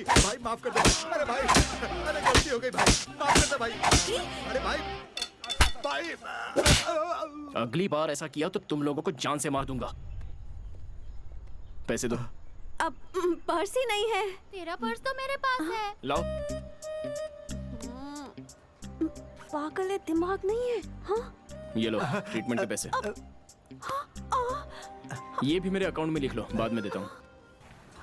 भाई माफ कर दे। अरे भाई, अरे गलती हो गई भाई, माफ कर दे भाई। अरे भाई, अगली बार ऐसा किया तो तुम लोगों को जान से मार दूंगा। पैसे दो। अब पर्स ही नहीं है। तेरा पर्स तो मेरे पास है। लाओ। पागल है, दिमाग नहीं है। हाँ? ये लो ट्रीटमेंट के पैसे। ये भी मेरे अकाउंट में लिख लो, बाद में देता हूँ।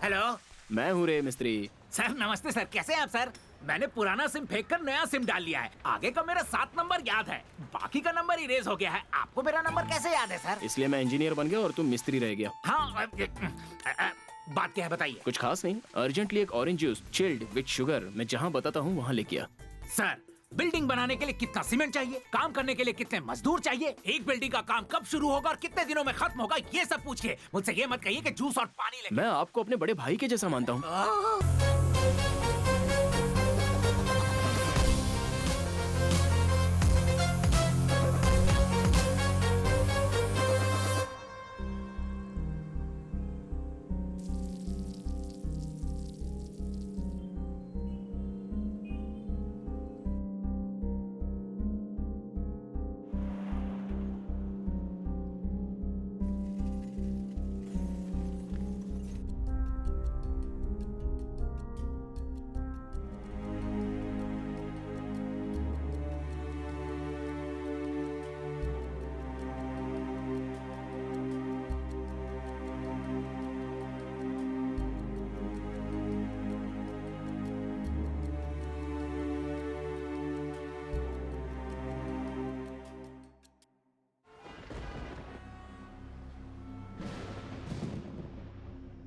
हेलो, मैं हूँ रे मिस्त्री। सर नमस्ते सर, कैसे हैं आप सर? मैंने पुराना सिम फेंक कर नया सिम डाल लिया है। आगे का मेरा 7 नंबर याद है, बाकी का नंबर इरेज हो गया है। आपको मेरा नंबर कैसे याद है सर? इसलिए मैं इंजीनियर बन गया और तुम मिस्त्री रह गया। हाँ, बात क्या है बताइए। कुछ खास नहीं, अर्जेंटली एक orange juice chilled with sugar मैं जहाँ बताता हूँ वहाँ लेके आ। सर, बिल्डिंग बनाने के लिए कितना सीमेंट चाहिए, काम करने के लिए कितने मजदूर चाहिए, एक बिल्डिंग का काम कब शुरू होगा और कितने दिनों में खत्म होगा, ये सब पूछिए। मुझसे ये मत कहिए कि जूस और पानी ले। मैं आपको अपने बड़े भाई के जैसा मानता हूँ।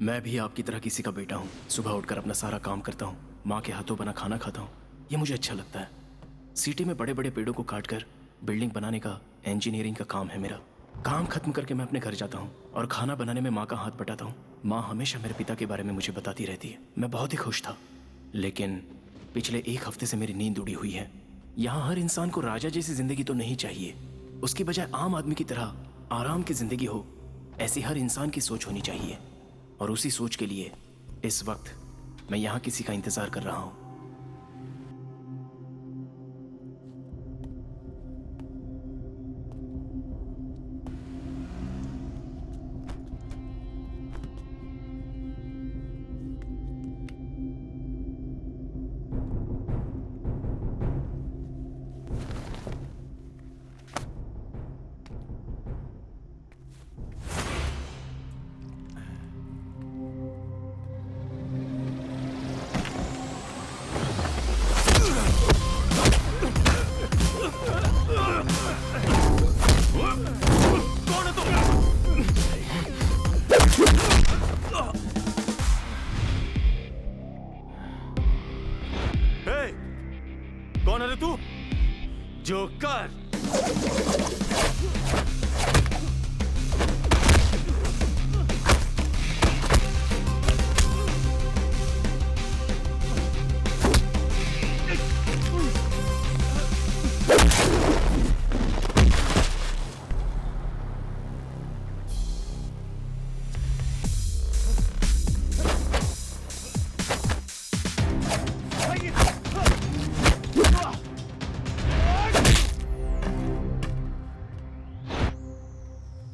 मैं भी आपकी तरह किसी का बेटा हूँ। सुबह उठकर अपना सारा काम करता हूँ, माँ के हाथों बना खाना खाता हूँ, ये मुझे अच्छा लगता है। सिटी में बड़े बड़े पेड़ों को काटकर बिल्डिंग बनाने का इंजीनियरिंग का काम है मेरा। काम खत्म करके मैं अपने घर जाता हूँ और खाना बनाने में माँ का हाथ बटाता हूँ। माँ हमेशा मेरे पिता के बारे में मुझे बताती रहती है। मैं बहुत ही खुश था, लेकिन पिछले 1 हफ्ते से मेरी नींद उड़ी हुई है। यहाँ हर इंसान को राजा जैसी जिंदगी तो नहीं चाहिए, उसकी बजाय आम आदमी की तरह आराम की जिंदगी हो, ऐसी हर इंसान की सोच होनी चाहिए। और उसी सोच के लिए इस वक्त मैं यहाँ किसी का इंतजार कर रहा हूँ। कौन है रे तू? जोकर।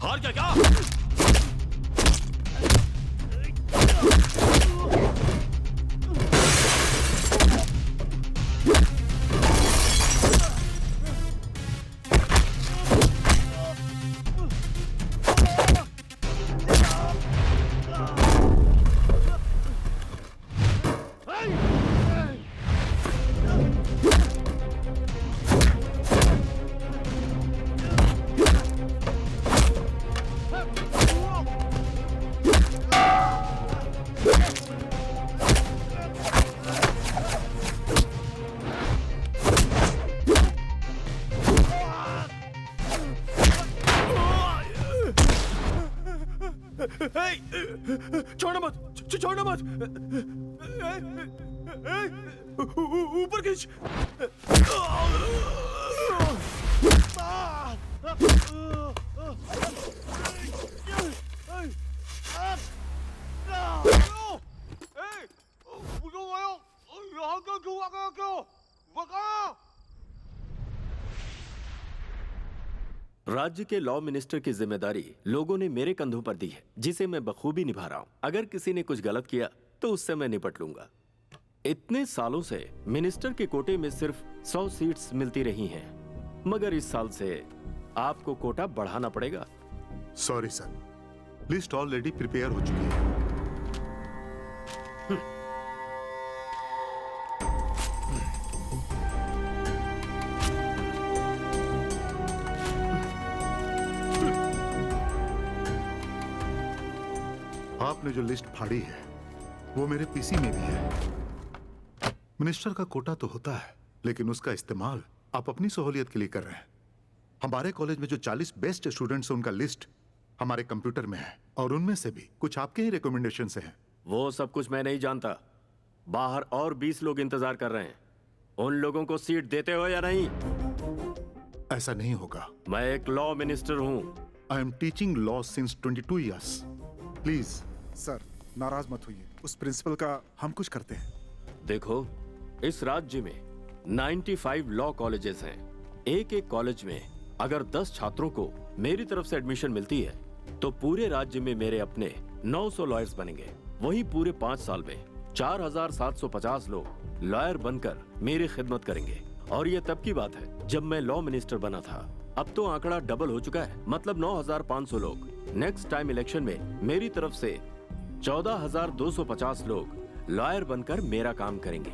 हार गया क्या? छोड़ना मत, छोड़ना मत। ऊपर खींच। राज्य के लॉ मिनिस्टर की जिम्मेदारी लोगों ने मेरे कंधों पर दी है, जिसे मैं बखूबी निभा रहा हूं। अगर किसी ने कुछ गलत किया तो उससे मैं निपट लूंगा। इतने सालों से मिनिस्टर के कोटे में सिर्फ 100 सीट्स मिलती रही हैं, मगर इस साल से आपको कोटा बढ़ाना पड़ेगा। Sorry sir, list already prepare हो चुकी है। आपने जो लिस्ट फाड़ी है वो मेरे पीसी में भी है। मिनिस्टर का कोटा तो होता है, लेकिन उसका इस्तेमाल आप अपनी सहूलियत के लिए कर रहे हैं। हमारे कॉलेज में जो 40 बेस्ट स्टूडेंट्स हैं उनका लिस्ट हमारे कंप्यूटर में है, और उनमें से भी कुछ आपके ही रिकमेंडेशन से हैं। वो सब कुछ मैं नहीं जानता। बाहर और 20 लोग इंतजार कर रहे हैं। उन लोगों को सीट देते हो या नहीं? ऐसा नहीं होगा। मैं एक लॉ मिनिस्टर हूं। I am teaching law since 22 years. Please sir, नाराज मत होइए, उस प्रिंसिपल का हम कुछ करते हैं। देखो, इस राज्य में 95 लॉ कॉलेजेस हैं। एक एक कॉलेज में अगर 10 छात्रों को मेरी तरफ से एडमिशन मिलती है तो पूरे राज्य में मेरे अपने 900 लॉयर्स बनेंगे। वहीं पूरे 5 साल में 4750 लोग लॉयर बनकर मेरी खिदमत करेंगे। और ये तब की बात है जब मैं लॉ मिनिस्टर बना था। अब तो आंकड़ा डबल हो चुका है, मतलब 9500 लोग। नेक्स्ट टाइम इलेक्शन में मेरी तरफ से 14250 लोग लॉयर बनकर मेरा काम करेंगे।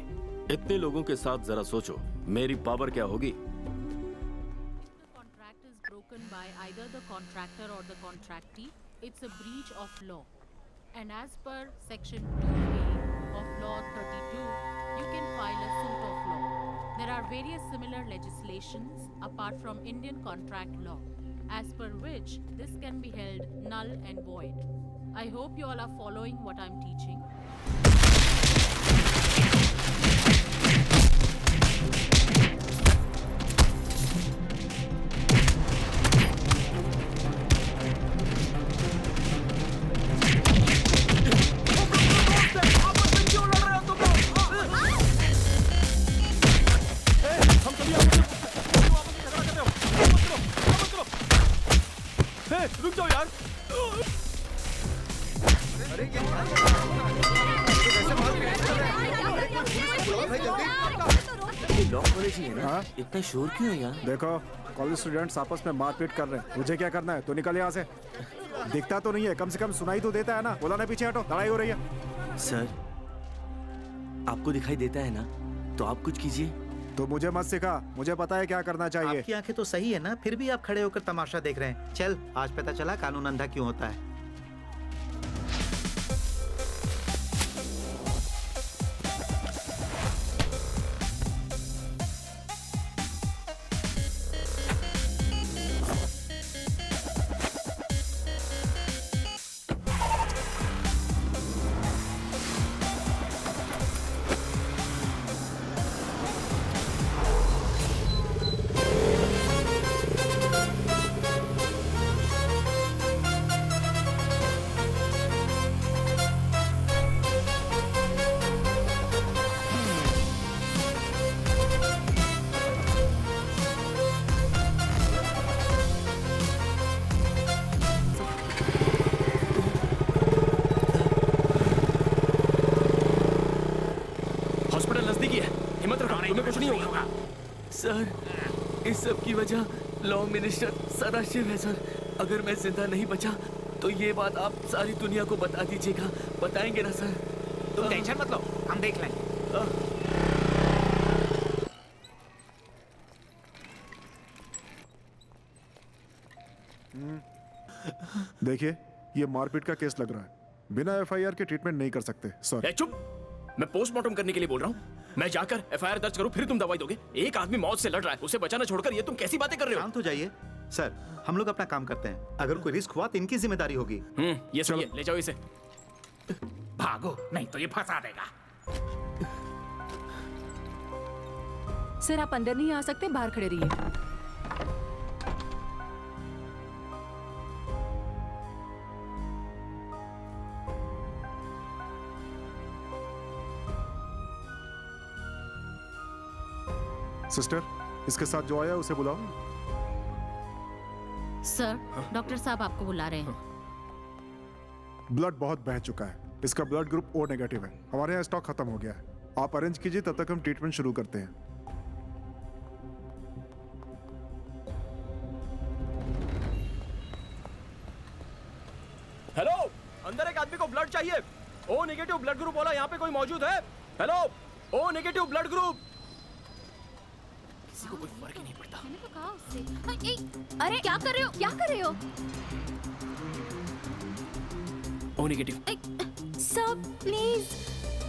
इतने लोगों के साथ जरा सोचो मेरी पावर क्या होगी। Contract is broken by either the contractor or the contractee, it's a breach of law. And as per section 2A of law 32, you can file a suit of law. There are various similar legislations apart from Indian contract law, as per which this can be held null and void. I hope you all are following what I'm teaching. रुक जाओ यार। Law college ही है ना? इतना शोर क्यों है यहाँ? देखो, कॉलेज स्टूडेंट्स आपस में मारपीट कर रहे हैं। मुझे क्या करना है? तो निकल यहाँ से। दिखता तो नहीं है, कम से कम सुनाई तो देता है ना। बोला ना पीछे हटो, लड़ाई हो रही है। सर, आपको दिखाई देता है ना, तो आप कुछ कीजिए। तो मुझे मत सिखा, मुझे पता है क्या करना चाहिए। आपकी आंखें तो सही है ना, फिर भी आप खड़े होकर तमाशा देख रहे हैं। चल, आज पता चला कानून अंधा क्यों होता है। सर, इस सब की वजह लॉ मिनिस्टर सदाशिव है सर। अगर मैं जिंदा नहीं बचा तो ये बात आप सारी दुनिया को बता दीजिएगा। बताएंगे ना सर? तुम टेंशन मत लो, हम देख लेंगे। देखिए, ये मारपीट का केस लग रहा है। बिना एफआईआर के ट्रीटमेंट नहीं कर सकते। सॉरी। चुप! मैं पोस्टमार्टम करने के लिए बोल रहा हूँ। मैं जाकर एफआईआर दर्ज करूँ, फिर तुम दवाई दोगे? एक आदमी मौत से लड़ रहा है, उसे बचाना छोड़कर ये तुम कैसी बातें कर रहे हो? शांत हो जाइए सर, हम लोग अपना काम करते हैं। अगर कोई रिस्क हुआ तो इनकी जिम्मेदारी होगी। ये सही है, ले जाओ इसे। भागो, नहीं तो ये फंसा देगा। सर, आप अंदर नहीं आ सकते, बाहर खड़े रहिए। सिस्टर, इसके साथ जो आया उसे बुलाओ। सर, डॉक्टर साहब आपको बुला रहे हैं। ब्लड बहुत बह चुका है, इसका ब्लड ग्रुप ओ नेगेटिव है। हमारे यहाँ स्टॉक खत्म हो गया है। आप अरेंज कीजिए, तब तक हम ट्रीटमेंट शुरू करते हैं। हेलो, अंदर एक आदमी को ब्लड चाहिए। ओ नेगेटिव ब्लड ग्रुप वाला यहाँ पे कोई मौजूद है? Hello, O negative blood group. किसी को कोई फर्क ही नहीं पड़ता। मैंने तो कहा उससे। अरे क्या कर रहे हो? क्या कर रहे हो? O negative. सर प्लीज,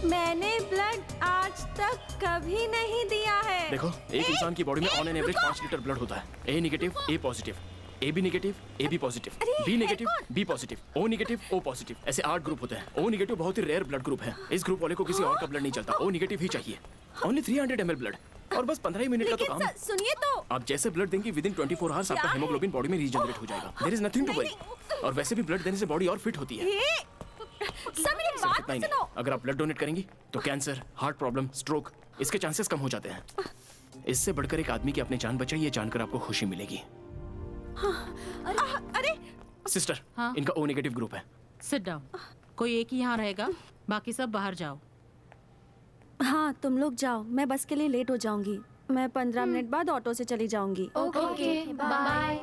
मैंने ब्लड आज तक कभी नहीं दिया है। देखो, एक इंसान की बॉडी में on an average 5 litre blood होता है। A negative, A positive, A B negative, A B positive, B negative, B positive, O negative, O positive, ऐसे 8 ग्रुप होते हैं। ओ नेगेटिव बहुत ही रेयर ब्लड ग्रुप है। इस ग्रुप वाले को किसी और का ब्लड नहीं चलता, ओ नेगेटिव ही चाहिए। ओनली 300 ml ब्लड और बस 15 ही मिनट का तो काम है। सुनिए तो, आप जैसे ब्लड देंगे विदिन 24 आवर्स आपका हेमोग्लोबिन बॉडी में रीजनरेट हो जाएगा। There is nothing to worry. और वैसे भी ब्लड देने से बॉडी और फिट होती है। सर मेरी सिर्फ बात इतना ही सुनो। नहीं, अगर आप ब्लड डोनेट करेंगी तो कैंसर, हार्ट प्रॉब्लम, स्ट्रोक इसके चांसेस कम हो जाते हैं। इससे बढ़कर एक आदमी की अपनी जान बचाई, ये जानकर आपको खुशी मिलेगी। अरे सिस्टर, हाँ? इनका ओ नेगेटिव ग्रुप है। Sit down. कोई एक ही यहाँ रहेगा, बाकी सब बाहर जाओ। हाँ तुम लोग जाओ, मैं बस के लिए लेट हो जाऊंगी। मैं 15 मिनट बाद ऑटो से चली जाऊंगी। Okay, bye.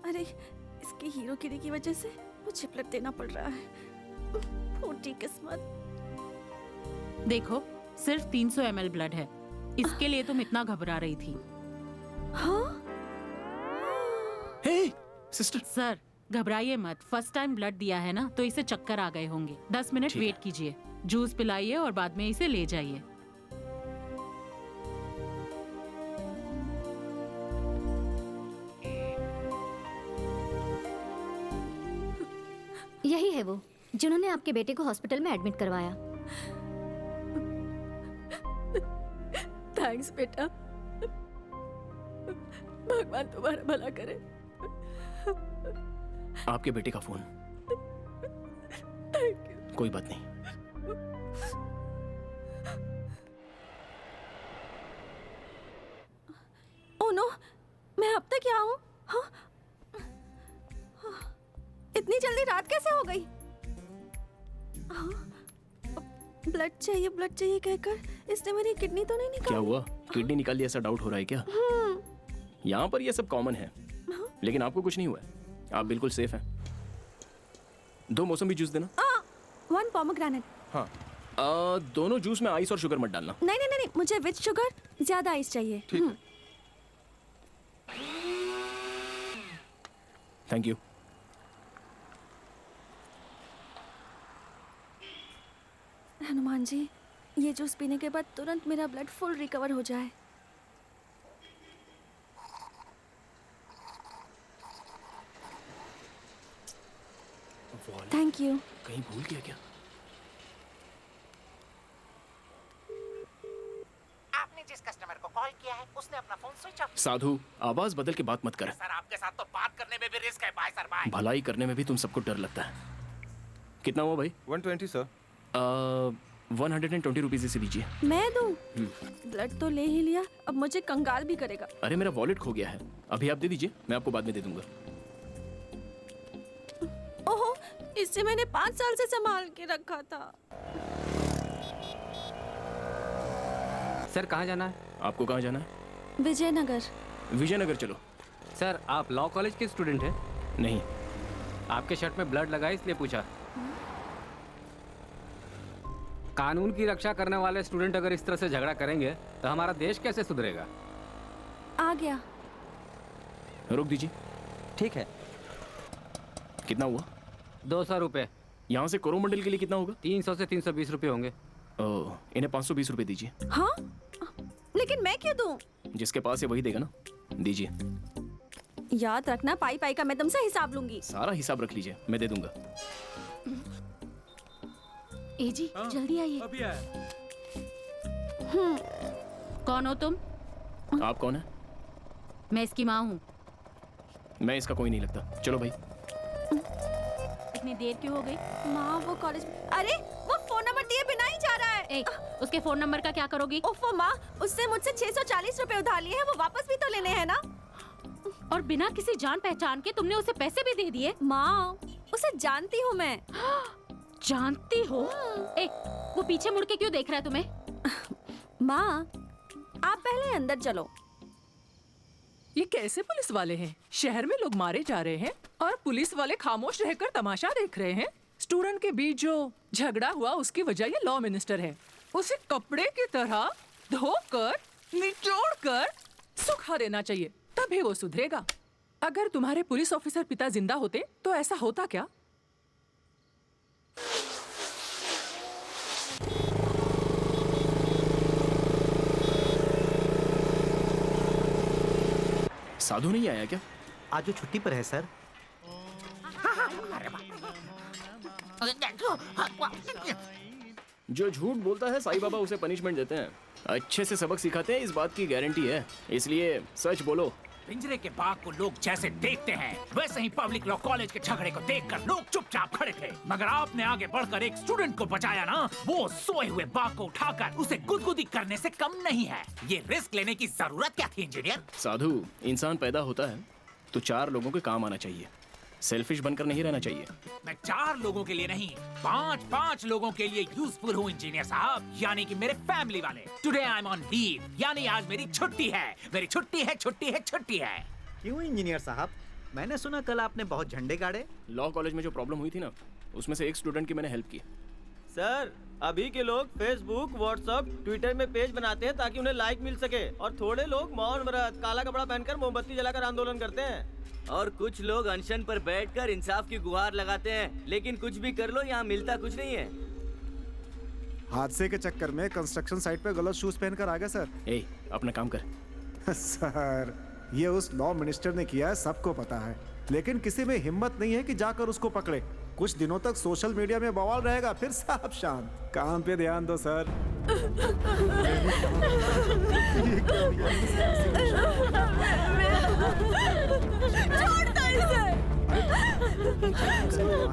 अरे इसकी हीरोगिरी की वजह से मुझे ब्लड देना पड़ रहा है। फूटी किस्मत। देखो, सिर्फ 300 ml ब्लड है। इसके लिए तुम इतना घबरा रही थी। हाँ हे सिस्टर, सर घबराइए मत। फर्स्ट टाइम ब्लड दिया है ना, तो इसे चक्कर आ गए होंगे। 10 मिनट ठीक है। वेट कीजिए, जूस पिलाइए और बाद में इसे ले जाइए। यही है वो जिन्होंने आपके बेटे को हॉस्पिटल में एडमिट करवाया। थैंक्स बेटा, भगवान तुम्हारा भला करे। आपके बेटे का फोन। कोई बात नहीं। ओह नो, मैं अब तक यहाँ हूँ? हाँ? इतनी जल्दी रात कैसे हो गई? हाँ? ब्लड चाहिए कहकर इसने मेरी किडनी तो नहीं क्या निकाली? हुआ, किडनी निकाल ली ऐसा डाउट हो रहा है क्या? यहाँ पर ये सब कॉमन है, लेकिन आपको कुछ नहीं हुआ है। आप बिल्कुल सेफ हैं। 2 मौसमी जूस देना। 1 पोमोग्रेनेट। हाँ, दोनों जूस में आइस और शुगर मत डालना। नहीं, मुझे विद शुगर, ज्यादा आइस चाहिए। ठीक है। Thank you. हनुमान जी, ये जूस पीने के बाद तुरंत मेरा ब्लड फुल रिकवर हो जाए। Thank you. कहीं भूल गया क्या? आपने जिस कस्टमर को कॉल किया है उसने अपना फोन स्विच ऑफ। साधु, आवाज बदल के बात मत कर। सर आपके साथ तो बात करने में भी रिस्क है। Bye sir, bye. भलाई करने में भी तुम सबको डर लगता है। कितना हुआ भाई? 120 सर। 120 रुपीज इसे दीजिए। मैं दूं? ब्लड तो ले ही लिया, अब मुझे कंगाल भी करेगा। अरे मेरा वॉलेट खो गया है, अभी आप दे दीजिए, मैं आपको बाद में दे दूंगा। ओहो, इसे मैंने 5 साल से संभाल के रखा था। सर कहाँ जाना है? आपको कहाँ जाना है? विजयनगर। विजयनगर चलो। सर आप लॉ कॉलेज के स्टूडेंट हैं? नहीं। आपके शर्ट में ब्लड लगा है इसलिए पूछा। कानून की रक्षा करने वाले स्टूडेंट अगर इस तरह से झगड़ा करेंगे तो हमारा देश कैसे सुधरेगा? आ गया। रोक दीजिए। ठीक है। कितना हुआ? 200 रुपये। यहाँ से कोरोमंडल के लिए कितना होगा? 300 से 320 रुपये होंगे। ओह, इन्हें 520 रुपये दीजिए। हाँ? लेकिन मैं क्यों दूं? जिसके पास है वही देगा ना, दीजिए। याद रखना, पाई पाई का मैं तुमसे हिसाब लूंगी। सारा हिसाब रख लीजिए, मैं दे दूंगा। ए जी, जल्दी आइए। अभी आया। कौन हो तुम? आप कौन है? मैं इसकी माँ हूँ। मैं इसका कोई नहीं लगता। चलो भाई। इतनी देर क्यों हो गई? माँ वो कॉलेज में। अरे वो फोन नंबर ए, उसके फोन नंबर का क्या करोगी? ओफो माँ, उससे मुझसे 640 रुपए उधार लिए हैं, वो वापस भी तो लेने हैं ना। और बिना किसी जान पहचान के तुमने उसे पैसे भी दे दिए? माँ, उसे जानती हूँ मैं। जानती हो? ए, वो पीछे मुड़ के क्यों देख रहा है तुम्हें? माँ, आप पहले अंदर चलो। ये कैसे पुलिस वाले हैं? शहर में लोग मारे जा रहे हैं और पुलिस वाले खामोश रहकर तमाशा देख रहे हैं। स्टूडेंट के बीच जो झगड़ा हुआ उसकी वजह ये लॉ मिनिस्टर है। उसे कपड़े की तरह धोकर निचोड़कर सुखा देना चाहिए, तभी वो सुधरेगा। अगर तुम्हारे पुलिस ऑफिसर पिता जिंदा होते तो ऐसा होता क्या? साधु नहीं आया क्या? आज जो छुट्टी पर है सर। जो झूठ बोलता है साईं बाबा उसे पनिशमेंट देते हैं। अच्छे से सबक सिखाते हैं, इस बात की गारंटी है। इसलिए सच बोलो। पिंजरे के बाघ को लोग जैसे देखते हैं वैसे ही पब्लिक लॉ कॉलेज के झगड़े को देखकर लोग चुपचाप खड़े थे, मगर आपने आगे बढ़कर एक स्टूडेंट को बचाया ना। वो सोए हुए बाघ को उठाकर उसे गुदगुदी करने से कम नहीं है। ये रिस्क लेने की जरूरत क्या थी इंजीनियर? साधु, इंसान पैदा होता है तो 4 लोगों के काम आना चाहिए, सेल्फिश बनकर नहीं रहना चाहिए। मैं 4 लोगों के लिए नहीं, 5 लोगों के लिए यूजफुल हूँ इंजीनियर साहब, यानी कि मेरे फैमिली वाले। Today I am on leave, यानी आज मेरी छुट्टी है। मेरी छुट्टी है, छुट्टी है, छुट्टी है। क्यों इंजीनियर साहब? मैंने सुना कल आपने बहुत झंडे गाड़े। लॉ कॉलेज में जो प्रॉब्लम हुई थी ना, उसमें से एक स्टूडेंट की मैंने हेल्प की। सर, अभी के लोग फेसबुक, व्हाट्सएप, ट्विटर में पेज बनाते हैं ताकि उन्हें लाइक मिल सके, और थोड़े लोग मौन व्रत, काला कपड़ा पहनकर मोमबत्ती जलाकर आंदोलन करते हैं, और कुछ लोग अनशन पर बैठकर इंसाफ की गुहार लगाते हैं। लेकिन कुछ भी कर लो, यहाँ मिलता कुछ नहीं है। हादसे के चक्कर में कंस्ट्रक्शन साइट पे गलत शूज पहनकर आ गया सर। ए, अपना काम कर। सर, ये उस लॉ मिनिस्टर ने किया है, सबको पता है, लेकिन किसी में हिम्मत नहीं है कि जाकर उसको पकड़े। कुछ दिनों तक सोशल मीडिया में बवाल रहेगा, फिर सब शांत। काम पे ध्यान दो सर। छोड़ दो इसे।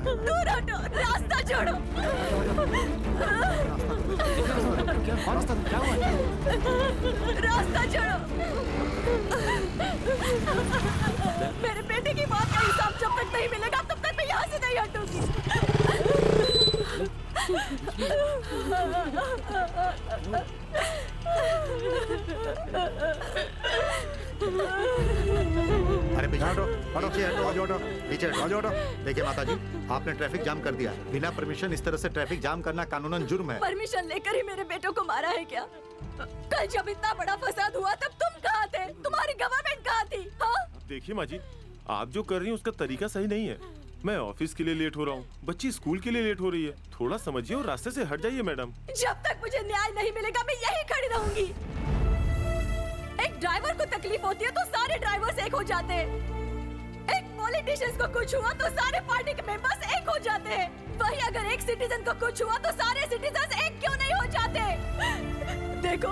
दूर हटो, रास्ता छोड़ो। रास्ता छोड़ो। मेरे बेटे की बात का हिसाब जब तक नहीं मिलेगा तब तक मैं यहाँ से नहीं हटूंगी। अरे पीछे हटो, हटो, पीछे हटो, पीछे हटो। देखिए माता जी, आपने ट्रैफिक जाम कर दिया। बिना परमिशन इस तरह से ट्रैफिक जाम करना कानूनन जुर्म है। परमिशन लेकर ही मेरे बेटों को मारा है क्या? कल जब इतना बड़ा फसाद हुआ तब तुम कहाँ थे? तुम्हारी गवर्नमेंट कहाँ थी? हाँ? देखिए माँ जी, आप जो कर रही हैं उसका तरीका सही नहीं है। मैं ऑफिस के लिए लेट हो रहा हूँ, बच्ची स्कूल के लिए लेट हो रही है। थोड़ा समझिए और रास्ते से हट जाइए मैडम। जब तक मुझे न्याय नहीं मिलेगा मैं यहीं खड़ी रहूंगी। एक ड्राइवर को तकलीफ होती है तो सारे ड्राइवर्स एक हो जाते हैं। एक पॉलिटिशियंस को कुछ हुआ तो सारे पार्टी के मेंबर्स एक हो जाते हैं। वही अगर एक सिटीजन को कुछ हुआ तो सारे सिटीजन एक क्यों नहीं हो जाते? देखो,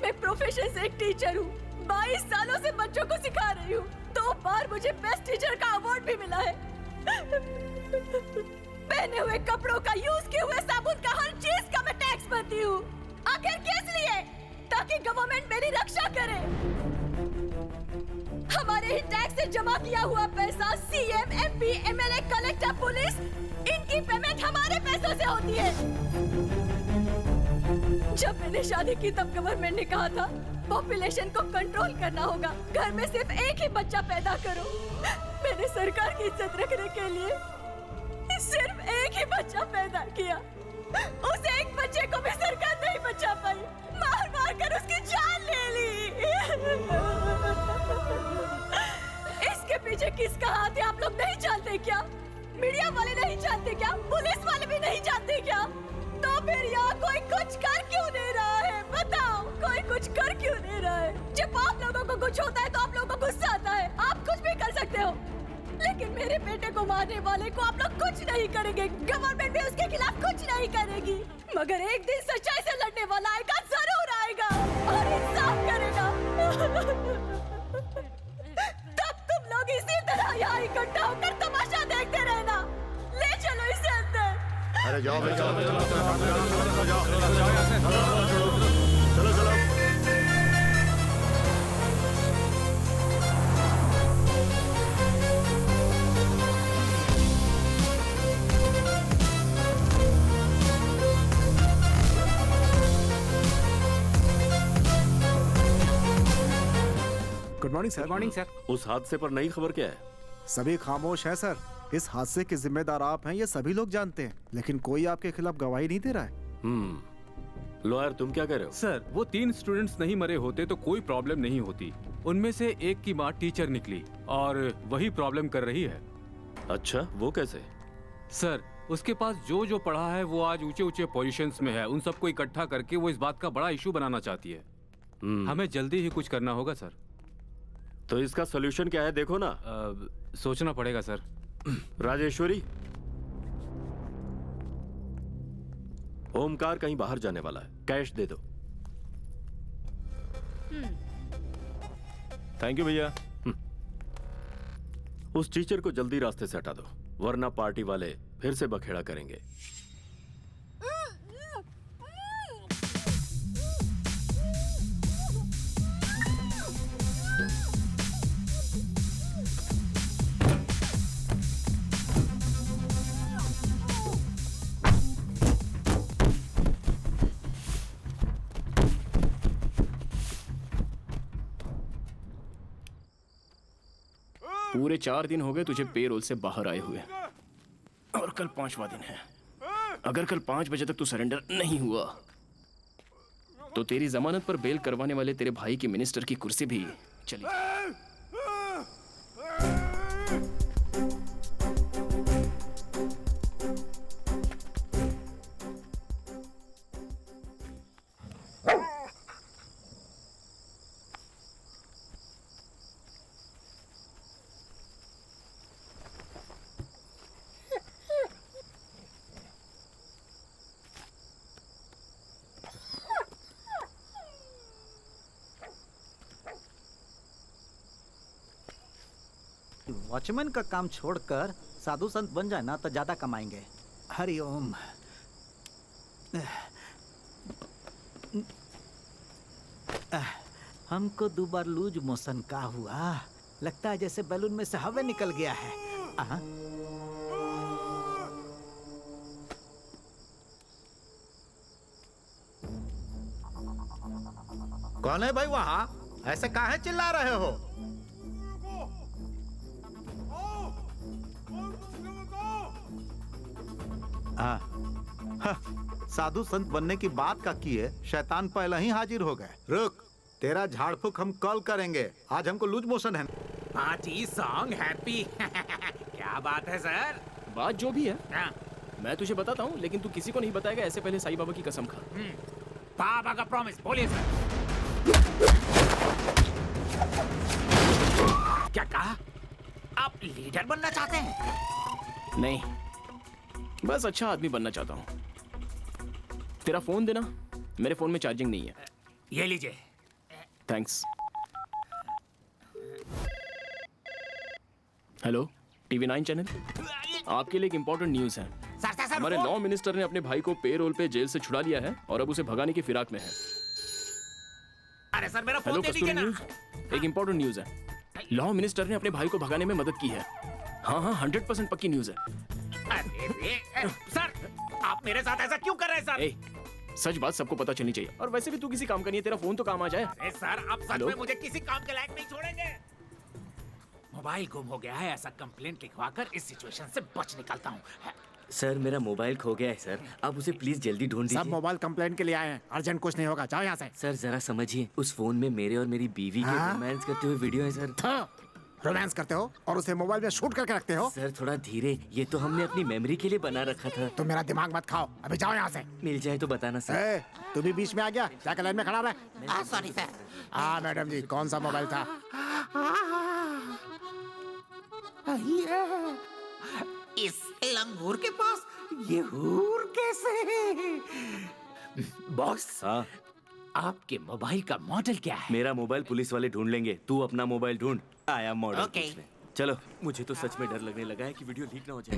मैं प्रोफेशन से एक टीचर हूँ। 22 सालों से बच्चों को सिखा रही हूँ। 2 बार मुझे बेस्ट टीचर का अवार्ड भी मिला है। पहने हुए कपड़ों का, यूज किए हुए साबुन का, हर चीज का मैं टैक्स भरती हूँ। आखिर किस लिए? ताकि गवर्नमेंट मेरी रक्षा करे। हमारे ही टैक्स से जमा किया हुआ पैसा CM, MP, MLA, collector, police, इनकी पेमेंट हमारे पैसों से होती है। जब मैंने शादी की तब गवर्नमेंट ने कहा था पॉपुलेशन को कंट्रोल करना होगा, घर में सिर्फ एक ही बच्चा पैदा करो। मैंने सरकार की इज्जत रखने के लिए सिर्फ एक ही बच्चा पैदा किया। उस एक बच्चे को भी सरकार नहीं बचा पाई, मार मार कर उसकी जान ले ली। इसके पीछे किसका हाथ है आप लोग नहीं जानते क्या? मीडिया वाले नहीं जानते क्या? पुलिस वाले भी नहीं जानते क्या? तो फिर यहाँ कोई कुछ कर क्यों नहीं रहा है? बताओ, कोई कुछ कर क्यों नहीं रहा है? जब आप लोगों को कुछ होता है तो आप लोगों को गुस्सा आता है, आप कुछ भी कर सकते हो, लेकिन मेरे बेटे को मारने वाले को आप लोग कुछ नहीं करेंगे। गवर्नमेंट भी उसके खिलाफ कुछ नहीं करेगी, मगर एक दिन सच्चाई से लड़ने वाला आएगा, जरूर आएगा और इंसाफ करेगा। तब तुम लोग इसी तरह यहाँ इकट्ठा होकर तमाशा देखते रहना। ले चलो इसे अंदर। अरे जाओ, जाओ, जाओ, जाओ, जाओ, जाओ, जाओ, जाओ, जाओ, morning sir. Good morning sir. उस हादसे पर नई खबर क्या है? सभी खामोश हैं सर। इस हादसे के जिम्मेदार आप हैं, ये सभी लोग जानते हैं, लेकिन कोई आपके खिलाफ गवाही नहीं दे रहा है। लॉयर, तुम क्या कह रहे हो? सर, वो 3 स्टूडेंट्स नहीं मरे होते तो कोई प्रॉब्लम नहीं होती। उनमें से एक की माँ टीचर निकली और वही प्रॉब्लम कर रही है। अच्छा, वो कैसे? सर, उसके पास जो जो पढ़ा है वो आज ऊंचे ऊंचे पोजीशंस में है। उन सबको इकट्ठा करके वो इस बात का बड़ा इशू बनाना चाहती है। हमें जल्दी ही कुछ करना होगा सर। तो इसका सोल्यूशन क्या है, देखो ना। सोचना पड़ेगा सर। राजेश्वरी, ओमकार कहीं बाहर जाने वाला है, कैश दे दो। थैंक यू भैया। उस टीचर को जल्दी रास्ते से हटा दो, वरना पार्टी वाले फिर से बखेड़ा करेंगे। पूरे 4 दिन हो गए तुझे पेरोल से बाहर आए हुए, और कल 5वां दिन है। अगर कल 5 बजे तक तू सरेंडर नहीं हुआ तो तेरी जमानत पर बेल करवाने वाले तेरे भाई की मिनिस्टर की कुर्सी भी चली जाएगी। वॉचमैन का काम छोड़कर साधु संत बन जाए ना तो ज्यादा कमाएंगे। हरिओम। हमको 2 बार लूज मोशन का हुआ, लगता है जैसे बैलून में से हवा निकल गया है। कौन है भाई वहाँ? ऐसे काहे चिल्ला रहे हो? साधु संत बनने की बात का किए, शैतान पहले ही हाजिर हो गए। रुक, तेरा झाड़ फूक हम कल करेंगे, आज हमको लूज मोशन है। Party song happy. क्या बात है सर? बात जो भी है मैं तुझे बताता हूँ, लेकिन तू किसी को नहीं बताएगा। ऐसे पहले साईं बाबा की कसम खा। बाबा का प्रॉमिस, बोलिए सर। क्या कहा? आप लीडर बनना चाहते हैं? नहीं, बस अच्छा आदमी बनना चाहता हूँ। तेरा फोन देना, मेरे फोन में चार्जिंग नहीं है। ये लीजिए। थैंक्स। हेलो, टीवी 9 चैनल, आपके लिए एक इंपॉर्टेंट न्यूज है। हमारे लॉ मिनिस्टर ने अपने भाई को पेरोल पे जेल से छुड़ा लिया है और अब उसे भगाने की फिराक में है। अरे सर, मेरा हेलो फोन दे कस्तूरी दीजिए ना। न्यूज, एक इंपॉर्टेंट न्यूज है। लॉ मिनिस्टर ने अपने भाई को भगाने में मदद की है। हाँ, 100% पक्की न्यूज है। अरे सर, आप मेरे साथ ऐसा क्यों कर रहे हैं सर? सच बात सबको पता चलनी चाहिए। और वैसे भी तू किसी काम का नहीं है, तेरा फोन तो काम आ जाए। अरे सर, आप सच में मुझे किसी काम के लायक नहीं छोड़ेंगे। मोबाइल गुम हो गया है, ऐसा कंप्लेंट लिखवाकर इस सिचुएशन से बच निकलता हूँ। सर, मेरा मोबाइल खो गया है सर, आप उसे प्लीज जल्दी ढूंढ दीजिए। सब मोबाइल कंप्लेंट के लिए आए हैं, अर्जेंट कुछ नहीं होगा, जाओ यहाँ से। सर जरा समझिए, उस फोन में मेरे और मेरी बीवी के रोमांस करते हुए वीडियो है सर। रोमांस करते हो और उसे मोबाइल में शूट करके रखते हो? सर थोड़ा धीरे, ये तो हमने अपनी मेमोरी के लिए बना रखा था। तुम मेरा दिमाग मत खाओ, अभी जाओ यहाँ से। मिल जाए तो बताना सर। तू भी बीच में आ गया, जाकर लाइन में खड़ा रह। Sorry sir. हाँ मैडम जी, कौन सा मोबाइल था? इस लंगूर के पास ये हूर कैसे? बॉस, हाँ आपके मोबाइल का मॉडल क्या है? मेरा मोबाइल पुलिस वाले ढूंढ लेंगे, तू अपना मोबाइल ढूंढ। आया मॉडल ओके। पूछने। चलो, मुझे तो सच में डर लगने लगा है कि वीडियो लीक ना हो जाए।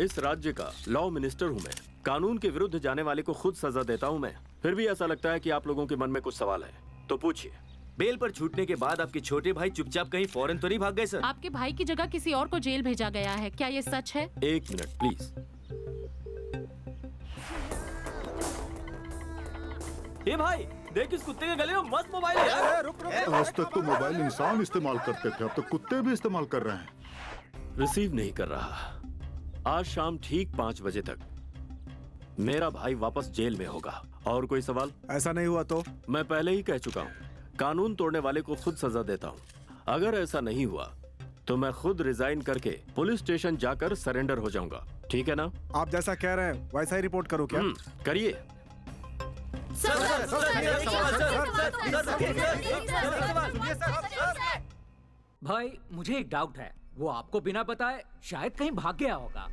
इस राज्य का लॉ मिनिस्टर हूँ मैं, कानून के विरुद्ध जाने वाले को खुद सजा देता हूँ मैं। फिर भी ऐसा लगता है कि आप लोगों के मन में कुछ सवाल है, तो पूछिए। बेल पर छूटने के बाद आपके छोटे भाई चुपचाप कहीं फॉरेन तो नहीं भाग गए सर? आपके भाई की जगह किसी और को जेल भेजा गया है, क्या ये सच है? 1 मिनट प्लीज। ए भाई, देख इस कुत्ते के गले में मस्त मोबाइल है यार। रुक रुक। आज तक तो मोबाइल इंसान इस्तेमाल करते थे, अब तो कुत्ते भी इस्तेमाल कर रहे हैं। रिसीव नहीं कर रहा। आज शाम ठीक 5 बजे तक मेरा भाई वापस जेल में होगा। और कोई सवाल? ऐसा नहीं हुआ तो? मैं पहले ही कह चुका हूँ, कानून तोड़ने वाले को खुद सजा देता हूँ। अगर ऐसा नहीं हुआ तो मैं खुद रिजाइन करके पुलिस स्टेशन जाकर सरेंडर हो जाऊंगा, ठीक है ना? आप जैसा कह रहे हैं वैसा ही रिपोर्ट करो क्या? करिए। भाई मुझे एक डाउट है, वो आपको बिना बताए शायद कहीं भाग गया होगा।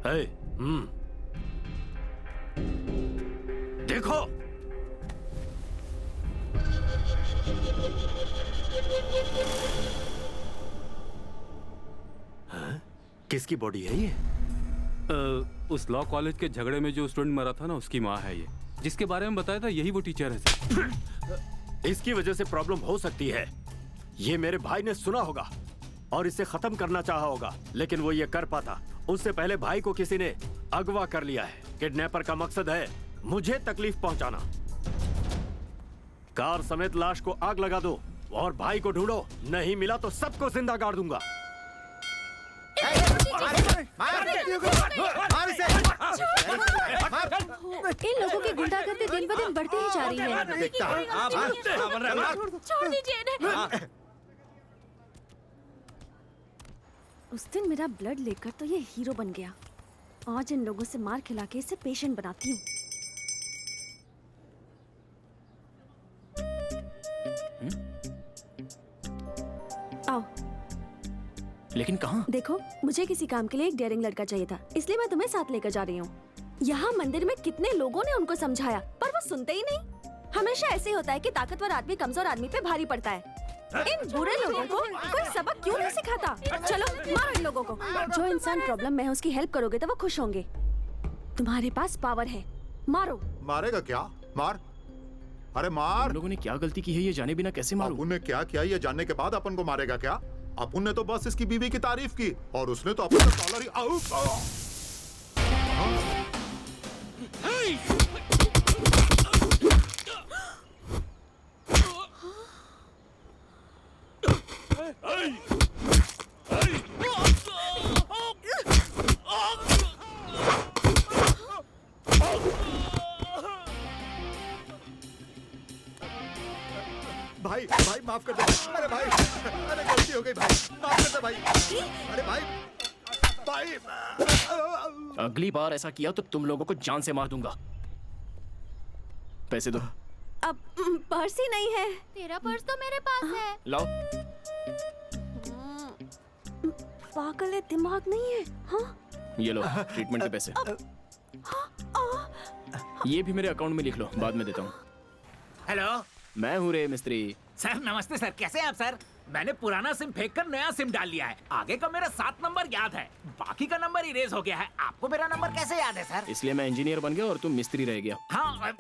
हे, देखो। हाँ? किसकी बॉडी है ये? उस लॉ कॉलेज के झगड़े में जो स्टूडेंट मरा था ना, उसकी माँ है ये। जिसके बारे में बताया था यही वो टीचर है सर। इसकी वजह से प्रॉब्लम हो सकती है। ये मेरे भाई ने सुना होगा और इसे खत्म करना चाहा होगा, लेकिन वो ये कर पाता उससे पहले भाई को किसी ने अगवा कर लिया है। किडनैपर का मकसद है मुझे तकलीफ पहुंचाना। कार समेत लाश को आग लगा दो और भाई को ढूंढो, नहीं मिला तो सबको जिंदा गाड़ दूंगा। इन लोगों की गुंडागर्दी दिन ब दिन बढ़ती ही जा रही है। छोड़ दीजिए इन्हें। उस दिन मेरा ब्लड लेकर तो ये हीरो बन गया। आज इन लोगों से मार खिला के इसे पेशेंट बनाती हूँ। आओ। लेकिन कहाँ? देखो, मुझे किसी काम के लिए एक डेयरिंग लड़का चाहिए था, इसलिए मैं तुम्हें साथ लेकर जा रही हूँ। यहाँ मंदिर में कितने लोगों ने उनको समझाया, पर वो सुनते ही नहीं। हमेशा ऐसे होता है कि ताकतवर आदमी कमजोर आदमी पे भारी पड़ता है। इन बुरे लोगों को कोई सबक क्यों नहीं सिखाता? चलो मारो इन लोगों को। जो इंसान प्रॉब्लम में है उसकी हेल्प करोगे तो वो खुश होंगे। तुम्हारे पास पावर है, मारो। मारेगा क्या? मार। अरे मार। हम लोगों ने क्या गलती की है ये जाने बिना कैसे मारूं? अपुन ने क्या किया ये जानने के बाद अपन को मारेगा क्या? अपुन ने तो बस इसकी बीवी की तारीफ की और उसने तो अपने डॉलर ही भाई भाई माफ कर दे। अरे भाई, अरे गलती हो गई भाई, माफ कर दे भाई। अरे भाई भाई। अगली बार ऐसा किया तो तुम लोगों को जान से मार दूंगा। पैसे दो। अब पर्स ही नहीं है। तेरा पर्स तो मेरे पास है। लाओ। पागल है, दिमाग नहीं है। हाँ? ये लो ट्रीटमेंट के पैसे। ये भी मेरे अकाउंट में लिख लो, बाद में देता हूँ। हेलो, मैं हूँ रे मिस्त्री। सर नमस्ते सर, कैसे हैं आप सर? मैंने पुराना सिम फेंक कर नया सिम डाल लिया है। आगे का मेरा 7 नंबर याद है, बाकी का नंबर इरेज हो गया है। आपको मेरा नंबर कैसे याद है सर? इसलिए मैं इंजीनियर बन गया और तुम मिस्त्री रह गया। हाँ,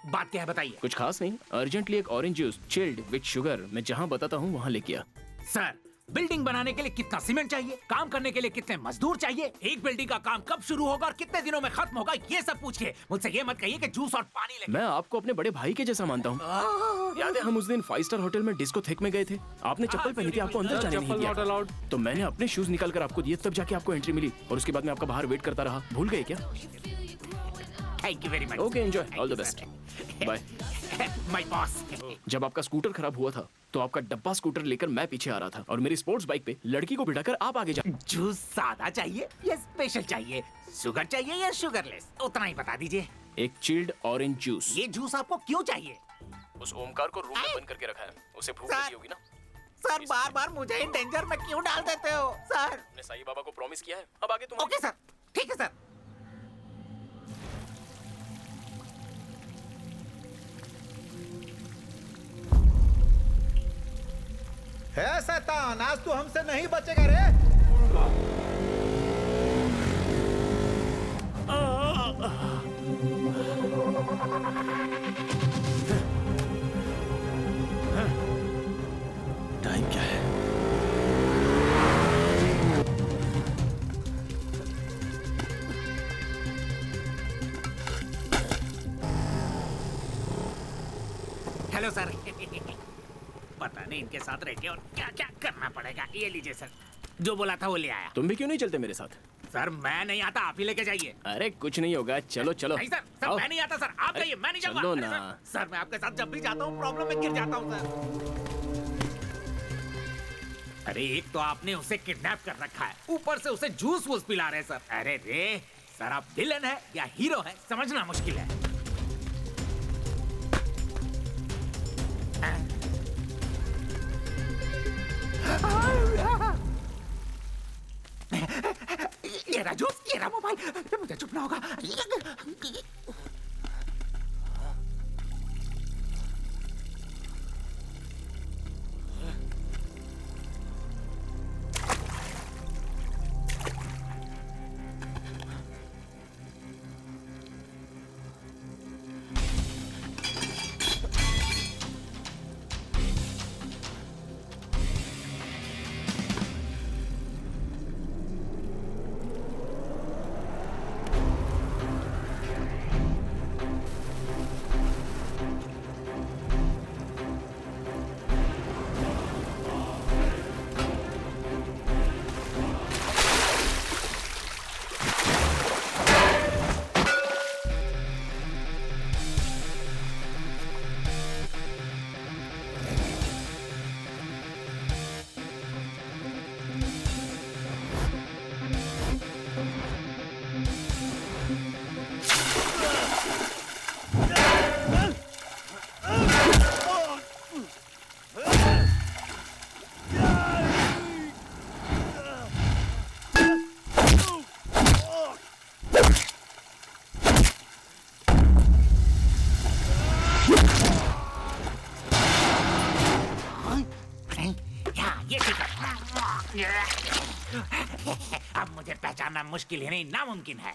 बात क्या है बताइए। कुछ खास नहीं, अर्जेंटली एक orange juice chilled with sugar मैं जहाँ बताता हूँ वहाँ लेके आ। सर, बिल्डिंग बनाने के लिए कितना सीमेंट चाहिए, काम करने के लिए कितने मजदूर चाहिए, एक बिल्डिंग का काम कब शुरू होगा और कितने दिनों में खत्म होगा, ये सब पूछिए। मुझसे ये मत कहिए कि जूस और पानी लेके। मैं आपको अपने बड़े भाई के जैसा मानता हूँ। याद है हम उस दिन 5 स्टार होटल में डिस्को थेक में गए थे, आपने चप्पल पहनी थी, आपको अंदर जाने नहीं दिया, तो मैंने अपने शूज निकाल कर आपको दिए, तब जाके आपको एंट्री मिली और उसके बाद मैं आपका बाहर वेट करता रहा। भूल गए क्या? Thank you very much. Okay, enjoy, all the best, bye. My boss. जब आपका स्कूटर खराब हुआ था तो आपका डब्बा स्कूटर लेकर मैं पीछे आ रहा था और मेरी स्पोर्ट्स बाइक पे लड़की को बिठाकर आप आगे जा। जूस सादा चाहिए या स्पेशल चाहिए, शुगर चाहिए या शुगरलेस, उतना ही बता दीजिए। एक चिल्ड ऑरेंज जूस। ये जूस आपको क्यों चाहिए? उस ओमकार को रूम में बंद करके रखा है, उसे भूख लगी होगी ना। सर बार बार मुझे इन डेंजर में क्यों डाल देते हो सर? मैंने साईं बाबा को प्रॉमिस किया है, अब आगे तुम। ओके सर, ठीक है सर। है शैतान, आज तू हमसे नहीं बचेगा रे। टाइम क्या है? Hello sir. पता नहीं इनके साथ रह के और क्या क्या करना पड़ेगा। ये लीजिए सर, जो बोला था वो ले आया। तुम भी क्यों नहीं चलते मेरे साथ? सर मैं नहीं आता, आप ही लेके जाइए। अरे कुछ नहीं होगा, चलो चलो। नहीं सर, सर मैं नहीं आता सर, आप जाइए, मैं नहीं जाऊंगा। चलो अरे ना। सर मैं आपके साथ जब भी जाता हूँ प्रॉब्लम में गिर जाता हूँ सर। अरे एक तो आपने उसे किडनैप कर रखा है, ऊपर से उसे जूस वूस पिला रहे सर। अरे रे सर, आप विलन है या हीरो है समझना मुश्किल है। ये रहा जूस, ये रहा मोबाइल, मुझे चुपना होगा। अब मुझे पहचानना मुश्किल ही नहीं नामुमकिन है।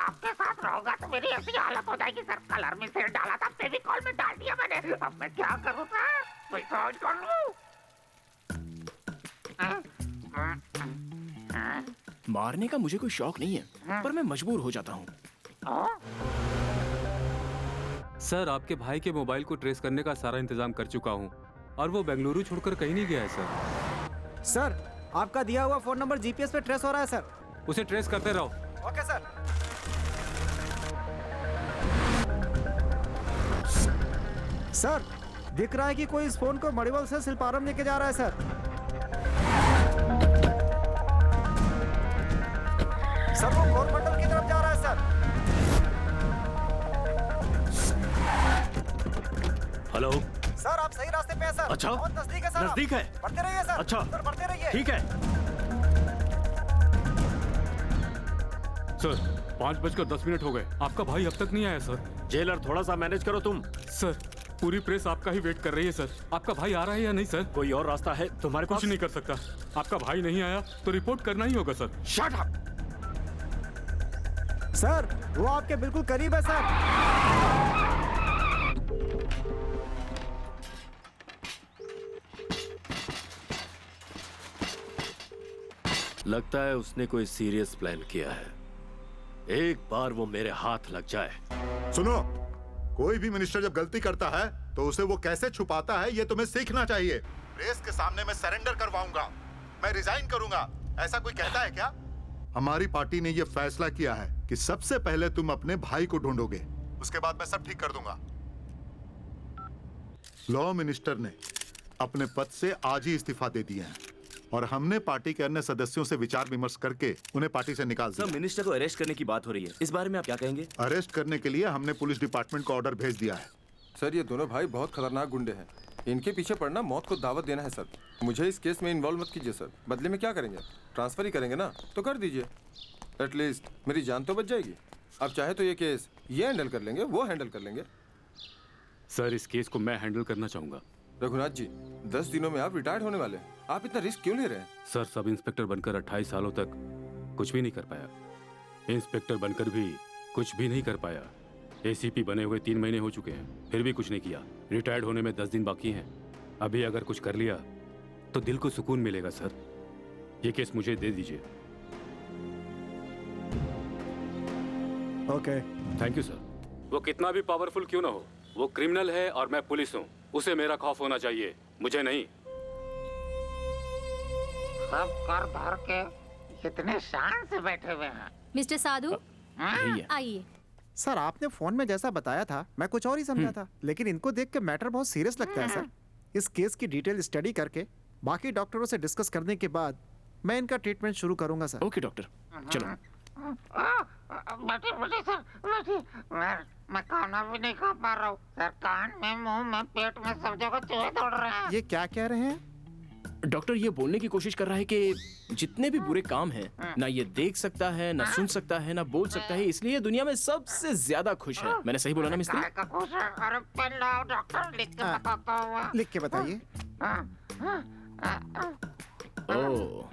आपके साथ रहूंगा तो मेरी ऐसी हालत हो जाएगी सर। कलर में सिर डाला था, फेविकॉल में डाल दिया मैंने। अब मैं क्या करूं सर? कोई समझ कर लूं। मारने का मुझे कोई शौक नहीं है, पर मैं मजबूर हो जाता हूँ। सर आपके भाई के मोबाइल को ट्रेस करने का सारा इंतजाम कर चुका हूँ और वो बेंगलुरु छोड़कर कहीं नहीं गया है सर। सर आपका दिया हुआ फोन नंबर जीपीएस पे ट्रेस हो रहा है सर। उसे ट्रेस करते रहो। Okay sir. सर दिख रहा है कि कोई इस फोन को मणिवाल से शिल्पारम लेके जा रहा है सर। सर वो कोरमंडल की तरफ जा रहा है सर। अच्छा बहुत नजदीक है सर, नजदीक है। बढ़ते रहिए सर। अच्छा सर बढ़ते रहिए। ठीक है। सर 5:10 हो गए, आपका भाई अब तक नहीं आया सर। जेलर थोड़ा सा मैनेज करो तुम। सर पूरी प्रेस आपका ही वेट कर रही है सर। आपका भाई आ रहा है या नहीं सर? कोई और रास्ता है तुम्हारे पास? कुछ नहीं कर सकता। आपका भाई नहीं आया तो रिपोर्ट करना ही होगा सर। Shut up. सर वो आपके बिल्कुल करीब है सर। लगता है उसने कोई सीरियस प्लान किया है। एक बार वो मेरे हाथ लग जाए। सुनो, कोई भी मिनिस्टर जब गलती करता है तो उसे वो कैसे छुपाता है ये तुम्हें सीखना चाहिए। प्रेस के सामने मैं सरेंडर करवाऊंगा, मैं रिजाइन करूंगा, ऐसा कोई कहता है क्या? हमारी पार्टी ने ये फैसला किया है कि सबसे पहले तुम अपने भाई को ढूंढोगे, उसके बाद मैं सब ठीक कर दूंगा। लॉ मिनिस्टर ने अपने पद से आज ही इस्तीफा दे दिया है और हमने पार्टी के अन्य सदस्यों से विचार विमर्श करके उन्हें पार्टी से निकाल दिया। सर, मिनिस्टर को अरेस्ट करने की बात हो रही है, इस बारे में आप क्या कहेंगे? अरेस्ट करने के लिए हमने पुलिस डिपार्टमेंट को ऑर्डर भेज दिया है। सर ये दोनों भाई बहुत खतरनाक गुंडे हैं, इनके पीछे पड़ना मौत को दावत देना है सर। मुझे इस केस में इन्वॉल्व मत कीजिए सर, बदले में क्या करेंगे? ट्रांसफर ही करेंगे ना, तो कर दीजिए, एटलीस्ट मेरी जान तो बच जाएगी। अब चाहे तो ये केस ये हैंडल कर लेंगे, वो हैंडल कर लेंगे। सर इस केस को मैं हैंडल करना चाहूंगा। रघुनाथ जी 10 दिनों में आप रिटायर्ड होने वाले हैं, आप इतना रिस्क क्यों ले रहे हैं? सर सब इंस्पेक्टर बनकर 28 सालों तक कुछ भी नहीं कर पाया। इंस्पेक्टर बनकर भी कुछ भी नहीं कर पाया। एसीपी बने हुए 3 महीने हो चुके हैं, फिर भी कुछ नहीं किया। रिटायर्ड होने में 10 दिन बाकी हैं। अभी अगर कुछ कर लिया तो दिल को सुकून मिलेगा सर। ये केस मुझे दे दीजिए। Okay thank you sir. वो कितना भी पावरफुल क्यों ना हो, वो क्रिमिनल है और मैं पुलिस हूँ। उसे मेरा खौफ होना चाहिए, मुझे नहीं। सब कर धर के इतने शान से बैठे हुए हैं। मिस्टर साधु आइए। सर आपने फोन में जैसा बताया था मैं कुछ और ही समझा था, लेकिन इनको देख के मैटर बहुत सीरियस लगता है सर। इस केस की डिटेल स्टडी करके बाकी डॉक्टरों से डिस्कस करने के बाद मैं इनका ट्रीटमेंट शुरू करूंगा सर। ओके डॉक्टर, चलो। बैठिए सर, बैठिए। मैं खाना भी नहीं खा पा रहा हूँ सर, कान में, मुंह में, पेट में सब जगह चूहे दौड़ रहे हैं। ये क्या कह रहे हैं? डॉक्टर ये बोलने की कोशिश कर रहा है कि जितने भी बुरे काम हैं ना ये देख सकता है, ना सुन सकता है, ना बोल सकता है, इसलिए दुनिया में सबसे ज्यादा खुश है। मैंने सही बोला ना मिस्त्री? अरे पेन लाओ डॉक्टर, लिख के बताता हूँ। लिख के बताइए। ओह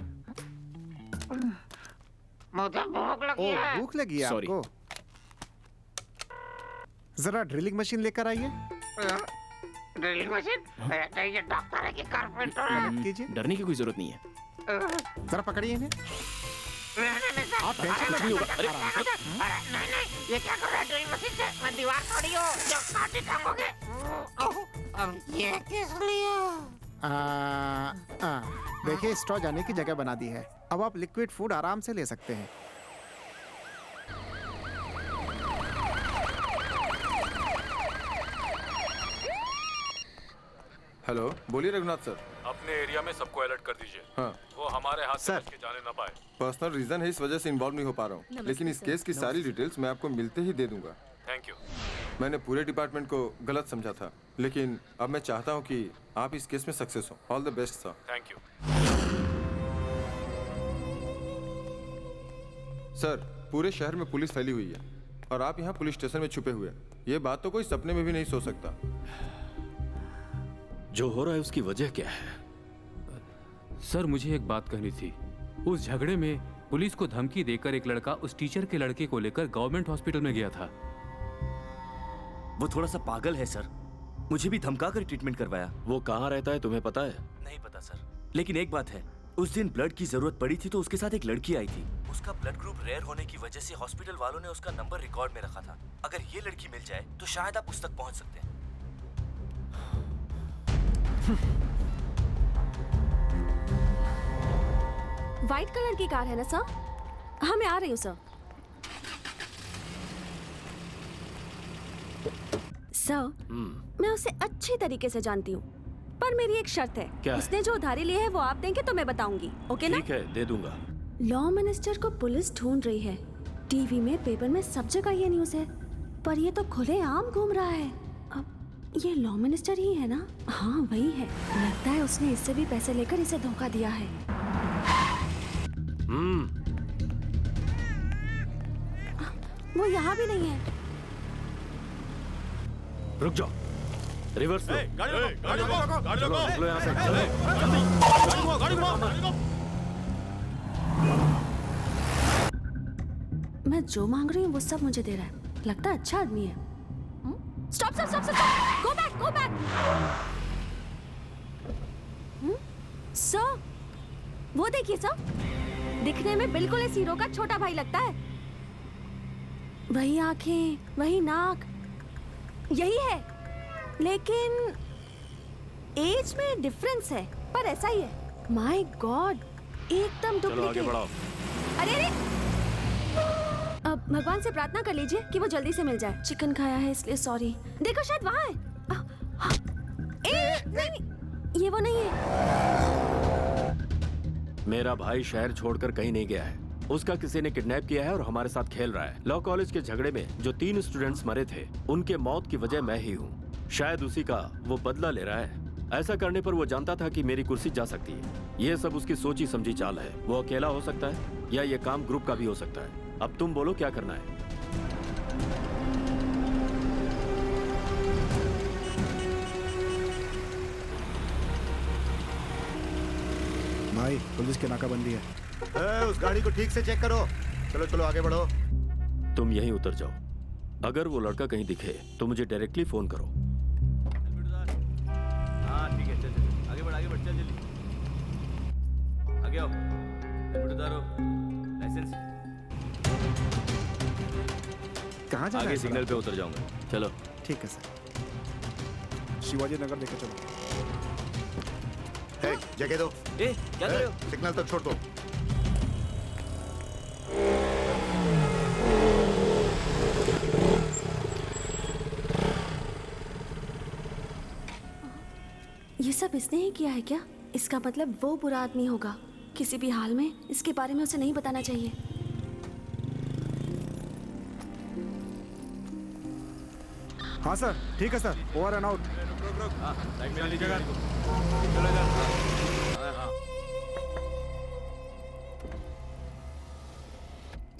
मुझे भूख लगी है। भूख लगी है आपको? जरा ड्रिलिंग मशीन लेकर आइए। Drilling machine? ये डॉक्टर है कि कारपेंटर है? कीजिए। डरने की कोई जरूरत नहीं है। जरा पकड़िए इन्हें। आप कुछ नहीं होगा। अरे नहीं, ये क्या कर रहा है ड्रिलिंग मशीन से? मैं दीवार तोड़ी हूँ, जो काटे टांगोगे। ये किस लिए? देखिए स्ट्रॉ जाने की जगह बना दी है, अब आप लिक्विड फूड आराम से ले सकते हैं। हेलो, बोलिए रघुनाथ सर। अपने एरिया में सबको अलर्ट कर दीजिए। हाँ वो हमारे हाथ से बच के जाने ना पाए। पर्सनल रीजन है, इस वजह से इन्वॉल्व नहीं हो पा रहा हूँ, लेकिन इस केस की सारी डिटेल्स मैं आपको मिलते ही दे दूंगा। Thank you. मैंने पूरे डिपार्टमेंट को गलत समझा था, लेकिन अब मैं चाहता हूँ कि आप इस केस में सक्सेस हो। All the best sir. Thank you. Sir पूरे शहर में पुलिस फैली हुई है और आप यहाँ पुलिस स्टेशन में छुपे हुए हैं। ये बात तो कोई सपने में भी नहीं सोच सकता। जो हो रहा है उसकी वजह क्या है? सर मुझे एक बात कहनी थी। उस झगड़े में पुलिस को धमकी देकर एक लड़का उस टीचर के लड़के को लेकर गवर्नमेंट हॉस्पिटल में गया था। वो थोड़ा सा पागल है सर, मुझे भी धमका कर ट्रीटमेंट करवाया। वो कहाँ रहता है तुम्हें पता है? नहीं पता सर, लेकिन एक बात है, उस दिन ब्लड की जरूरत पड़ी थी तो उसके साथ एक लड़की आई थी। उसका ब्लड ग्रुप रेयर होने की वजह से हॉस्पिटल वालों ने उसका नंबर रिकॉर्ड में रखा था। अगर ये लड़की मिल जाए तो शायद आप उस तक पहुंच सकते हैं। व्हाइट कलर की कार है ना सर? हाँ मैं आ रही हूँ सर। सर मैं उसे अच्छी तरीके से जानती हूँ, पर मेरी एक शर्त है। क्या उसने जो उधारी ली है वो आप देंगे तो मैं बताऊंगी। ओके ना? ठीक है, दे दूंगा। लॉ मिनिस्टर को पुलिस ढूंढ रही है। टीवी में, पेपर में, सब जगह ये न्यूज़ है, पर ये तो खुलेआम घूम रहा है। अब ये लॉ मिनिस्टर ही है ना? हाँ वही है। लगता है उसने इससे भी पैसे लेकर इसे धोखा दिया है। वो यहाँ भी नहीं है। रुक जाओ, रिवर्स लो। गाड़ी रोको, चलो यहाँ से, चलो। मैं जो मांग रही हूँ वो सब मुझे दे रहा है। लगता है अच्छा आदमी है। Stop stop stop stop, go back go back. Sir, वो देखिए सर, दिखने में बिल्कुल इस हीरो का छोटा भाई लगता है। वही आंखें, वही नाक, यही है, लेकिन एज में डिफरेंस है, पर ऐसा ही है। माय गॉड, एकदम डुप्लीकेट। अरे अरे, अब भगवान से प्रार्थना कर लीजिए कि वो जल्दी से मिल जाए। चिकन खाया है इसलिए सॉरी। देखो शायद वहाँ है। नहीं, ये वो नहीं है। मेरा भाई शहर छोड़कर कहीं नहीं गया है। उसका किसी ने किडनैप किया है और हमारे साथ खेल रहा है। लॉ कॉलेज के झगड़े में जो 3 स्टूडेंट्स मरे थे, उनके मौत की वजह मैं ही हूँ। शायद उसी का वो बदला ले रहा है। ऐसा करने पर वो जानता था कि मेरी कुर्सी जा सकती है। ये सब उसकी सोची समझी चाल है। वो अकेला हो सकता है या ये काम ग्रुप का भी हो सकता है। अब तुम बोलो क्या करना है। भाई पुलिस की नाकाबंदी है। उस गाड़ी को ठीक से चेक करो। चलो चलो आगे बढ़ो। तुम यहीं उतर जाओ। अगर वो लड़का कहीं दिखे तो मुझे डायरेक्टली फोन करो। हाँ ठीक है, चल चल आगे बढ़ चल जल्दी आगे आओ। हेलमेट उतारो, लाइसेंस। कहाँ जाना आगे है? सिग्नल पे उतर जाऊंगा। चलो ठीक है सर। शिवाजी नगर लेकर चलो। हे, जगह दो। क्या कर रहे हो? सिग्नल तक छोड़ दो। ये सब इसने ही किया है क्या? इसका मतलब वो बुरा आदमी होगा। किसी भी हाल में इसके बारे में उसे नहीं बताना चाहिए। हाँ सर, ठीक है sir, over and out.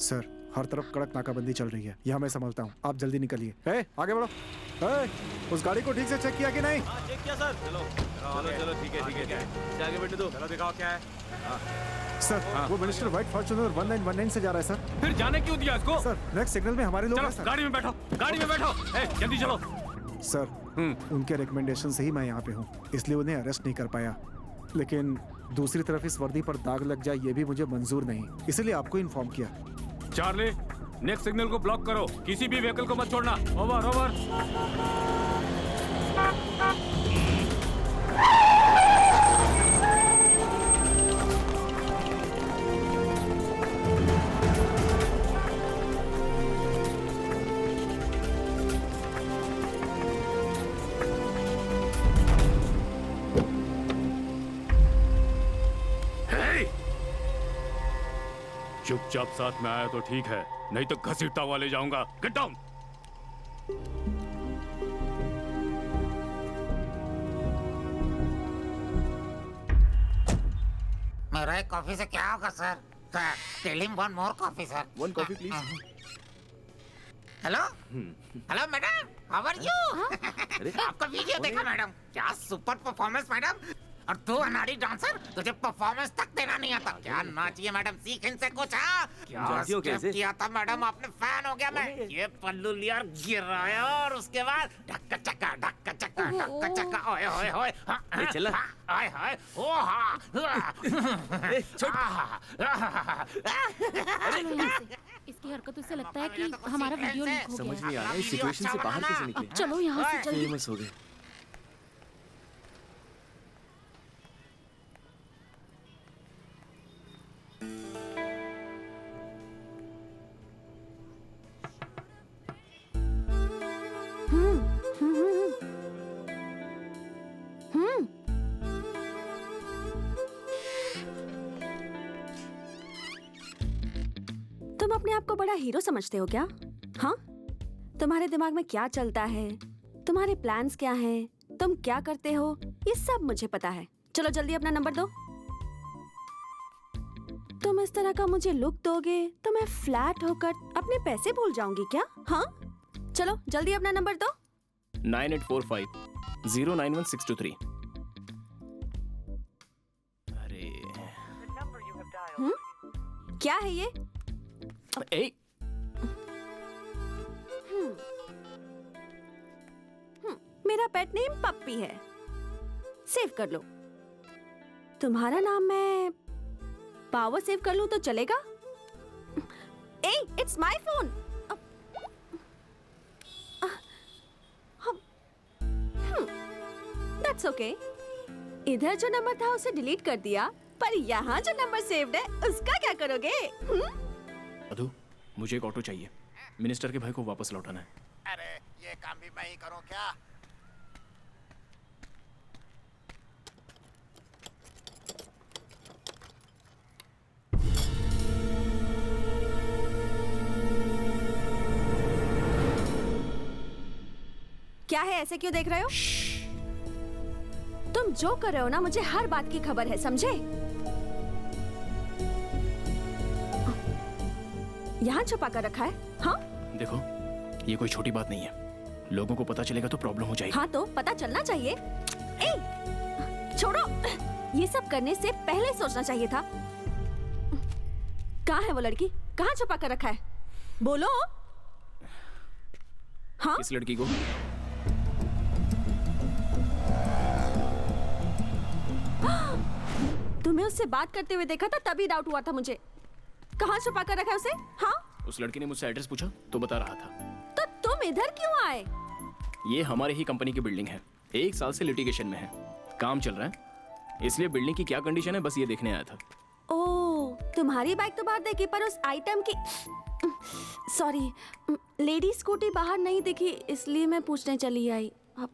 Sir, हर तरफ कड़क नाकाबंदी चल रही है। यहाँ मैं संभालता हूँ, आप जल्दी निकलिए। आगे बढ़ो। उस गाड़ी को ठीक से चेक किया कि नहीं? चेक किया सर। चलो चलो चलो ठीक है ठीक है, आगे बैठने दो। चलो दिखाओ क्या है। सर, वो मिनिस्टर व्हाइट फॉर्च्यूनर 1919 से जा रहा है सर। फिर जाने क्यों दिया इसको? सर, नेक्स्ट सिग्नल में हमारे लोग हैं सर। गाड़ी में बैठो, गाड़ी में बैठो। जल्दी चलो। सर, उनके रिकमेंडेशन से ही मैं यहाँ पे हूँ, इसलिए उन्हें अरेस्ट नहीं कर पाया। लेकिन दूसरी तरफ इस वर्दी पर दाग लग जाए ये भी मुझे मंजूर नहीं, इसलिए आपको इन्फॉर्म किया। चार्ली, नेक्स्ट सिग्नल को ब्लॉक करो। किसी भी व्हीकल को मत छोड़ना। Over over. चुपचाप साथ में आया तो ठीक है, नहीं तो घसीटता हुआ ले जाऊंगा। Get down. मेरा एक कॉफी से क्या होगा sir? Sir, tell him one more coffee sir. One coffee please. Hello hello madam, how are you? आपका वीडियो देखा मैडम, क्या सुपर परफॉर्मेंस मैडम। और तू अनाड़ी डांसर, तुझे परफॉर्मेंस तक देना नहीं आता। क्या नाचिए मैडम, सीख इनसे कुछ। क्या स्टेप किया था मैडम, आपने फैन हो गया मैं। ये पल्लू लिया और गिराया और उसके बाद ढक्का चक्का ढक्का चक्का ढक्का चक्का। ओए ओए ओए चला हाय हाय ओ हा। इसकी हरकतों से लगता है कि हमारा वीडियो लीक हो गया। समझ नहीं आ रहा इस सिचुएशन से बाहर कैसे निकले। चलो यहाँ से जल्दी। फेमस हो गए। तुम अपने आप को बड़ा हीरो समझते हो क्या? हाँ, तुम्हारे दिमाग में क्या चलता है? तुम्हारे प्लान्स क्या हैं, तुम क्या करते हो, ये सब मुझे पता है। चलो जल्दी अपना नंबर दो। तुम इस तरह का मुझे लुक दोगे तो मैं फ्लैट होकर अपने पैसे भूल जाऊंगी क्या? हाँ, चलो जल्दी अपना नंबर दो। 9845091623। अरे क्या है ये? ए मेरा पेट नेम पप्पी है, सेव कर लो। तुम्हारा नाम मैं पावर सेव कर लूं तो चलेगा? Uh, it's my phone. That's okay. इधर जो नंबर था उसे डिलीट कर दिया, पर यहाँ जो नंबर सेव्ड है उसका क्या करोगे? मधु, मुझे एक ऑटो चाहिए, मिनिस्टर के भाई को वापस लौटाना है। अरे ये काम भी मैं ही करूं क्या? क्या है, ऐसे क्यों देख रहे हो? तुम जो कर रहे हो ना, मुझे हर बात की खबर है, समझे? यहाँ छुपा कर रखा है? हाँ? देखो, ये कोई छोटी बात नहीं है, लोगों को पता चलेगा तो प्रॉब्लम हो जाएगी। हाँ तो पता चलना चाहिए। ए, छोड़ो, ये सब करने से पहले सोचना चाहिए था। कहाँ है वो लड़की? कहाँ छुपा कर रखा है? बोलो। हाँ? इस लड़की को तुम्हें उससे बात करते हुए देखा था, तभी डाउट हुआ था मुझे। कहाँ छुपा कर रखा है उसे? हाँ? उस लड़की ने मुझसे एड्रेस पूछा तो बता रहा था। तो तुम इधर क्यों आए? ये हमारे ही कंपनी की बिल्डिंग है, 1 साल से लिटिगेशन में है, काम चल रहा है, इसलिए बिल्डिंग की क्या कंडीशन है बस ये देखने आया था। ओह, तुम्हारी बाइक तो बाहर देखी, पर उस आइटम की सॉरी लेडी स्कूटी बाहर नहीं दिखी, इसलिए मैं पूछने चली आई। आई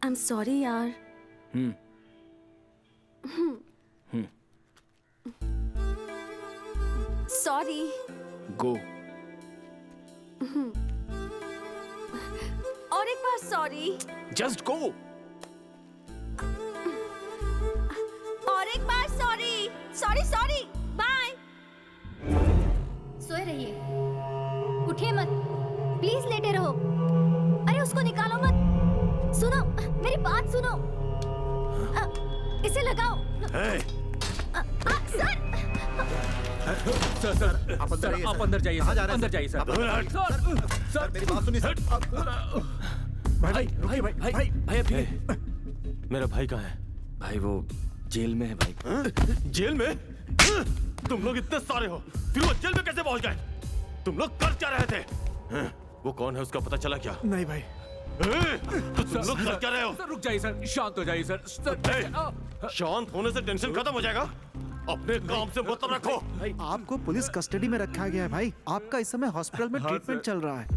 एम सॉरी यार। सॉरी। गो। और एक बार सॉरी। Just go. और एक बार सॉरी। Sorry sorry, bye. सोए रहिए, उठिए मत, प्लीज लेटे रहो। अरे उसको निकालो मत। सुनो, मेरी बात सुनो। इसे लगाओ। सर आप अंदर जाइए, अंदर जाइए सर। सर मेरी बात सुनिए सर। भाई मेरा भाई कहाँ है? भाई वो जेल में है भाई। जेल में? तुम लोग इतने सारे हो, फिर वो जेल में कैसे पहुंच गए? तुम लोग कर क्या रहे थे? वो कौन है उसका पता चला क्या? नहीं भाई। तो तुम लोग कर क्या रहे हो? सर रुक जाइए सर, शांत हो जाइए सर। शांत होने से टेंशन खत्म हो जाएगा। अपने काम से मतलब रखो। आपको पुलिस कस्टडी में रखा गया है भाई। आपका इस समय हॉस्पिटल में ट्रीटमेंट चल रहा है।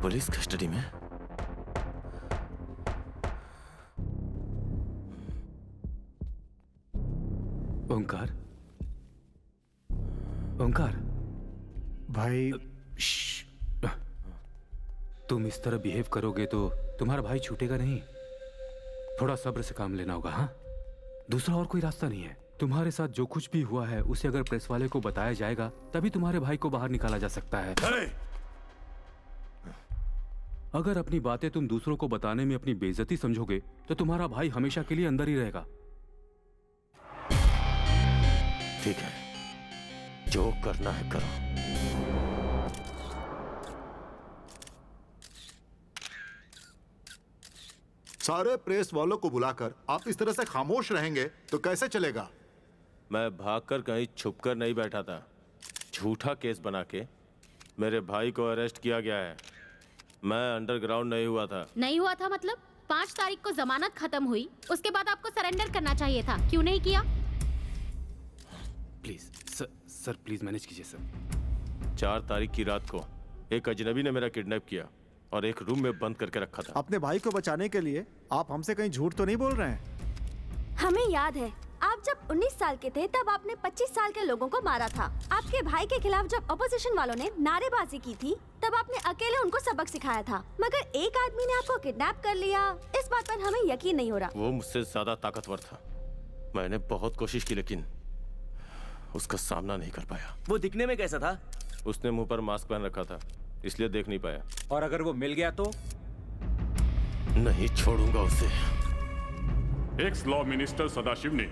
पुलिस कस्टडी में? ओंकार, ओंकार भाई, तुम इस तरह बिहेव करोगे तो तुम्हारा भाई छूटेगा नहीं। थोड़ा सब्र से काम लेना होगा। हाँ, दूसरा और कोई रास्ता नहीं है। तुम्हारे साथ जो कुछ भी हुआ है उसे अगर प्रेस वाले को बताया जाएगा तभी तुम्हारे भाई को बाहर निकाला जा सकता है। अगर अपनी बातें तुम दूसरों को बताने में अपनी बेइज्जती समझोगे तो तुम्हारा भाई हमेशा के लिए अंदर ही रहेगा। ठीक है, जो करना है करो। सारे प्रेस वालों को बुलाकर आप इस तरह से खामोश रहेंगे तो कैसे चलेगा? मैं भागकर कहीं छुपकर नहीं बैठा था। झूठा केस बना के मेरे भाई को अरेस्ट किया गया है। मैं अंडरग्राउंड नहीं हुआ था। नहीं हुआ था मतलब? 5 तारीख को जमानत खत्म हुई, उसके बाद आपको सरेंडर करना चाहिए था, क्यों नहीं किया? प्लीज सर प्लीज मैनेज कीजिए सर। 4 तारीख की रात को एक अजनबी ने मेरा किडनैप किया और एक रूम में बंद करके रखा था। अपने भाई को बचाने के लिए आप हमसे कहीं झूठ तो नहीं बोल रहे हैं? हमें याद है, आप जब 19 साल के थे तब आपने 25 साल के लोगों को मारा था। आपके भाई के खिलाफ जब अपोजिशन वालों ने नारेबाजी की थी तब आपने अकेले उनको सबक सिखाया था। मगर एक आदमी ने आपको किडनैप कर लिया, इस बात पर हमें यकीन नहीं हो रहा। वो मुझसे ज्यादा ताकतवर था। मैंने बहुत कोशिश की लेकिन उसका सामना नहीं कर पाया। वो दिखने में कैसा था? उसने मुंह पर मास्क पहन रखा था, इसलिए देख नहीं पाया। और अगर वो मिल गया तो? नहीं छोड़ूंगा उसे। एक्स लॉ मिनिस्टर सदाशिव ने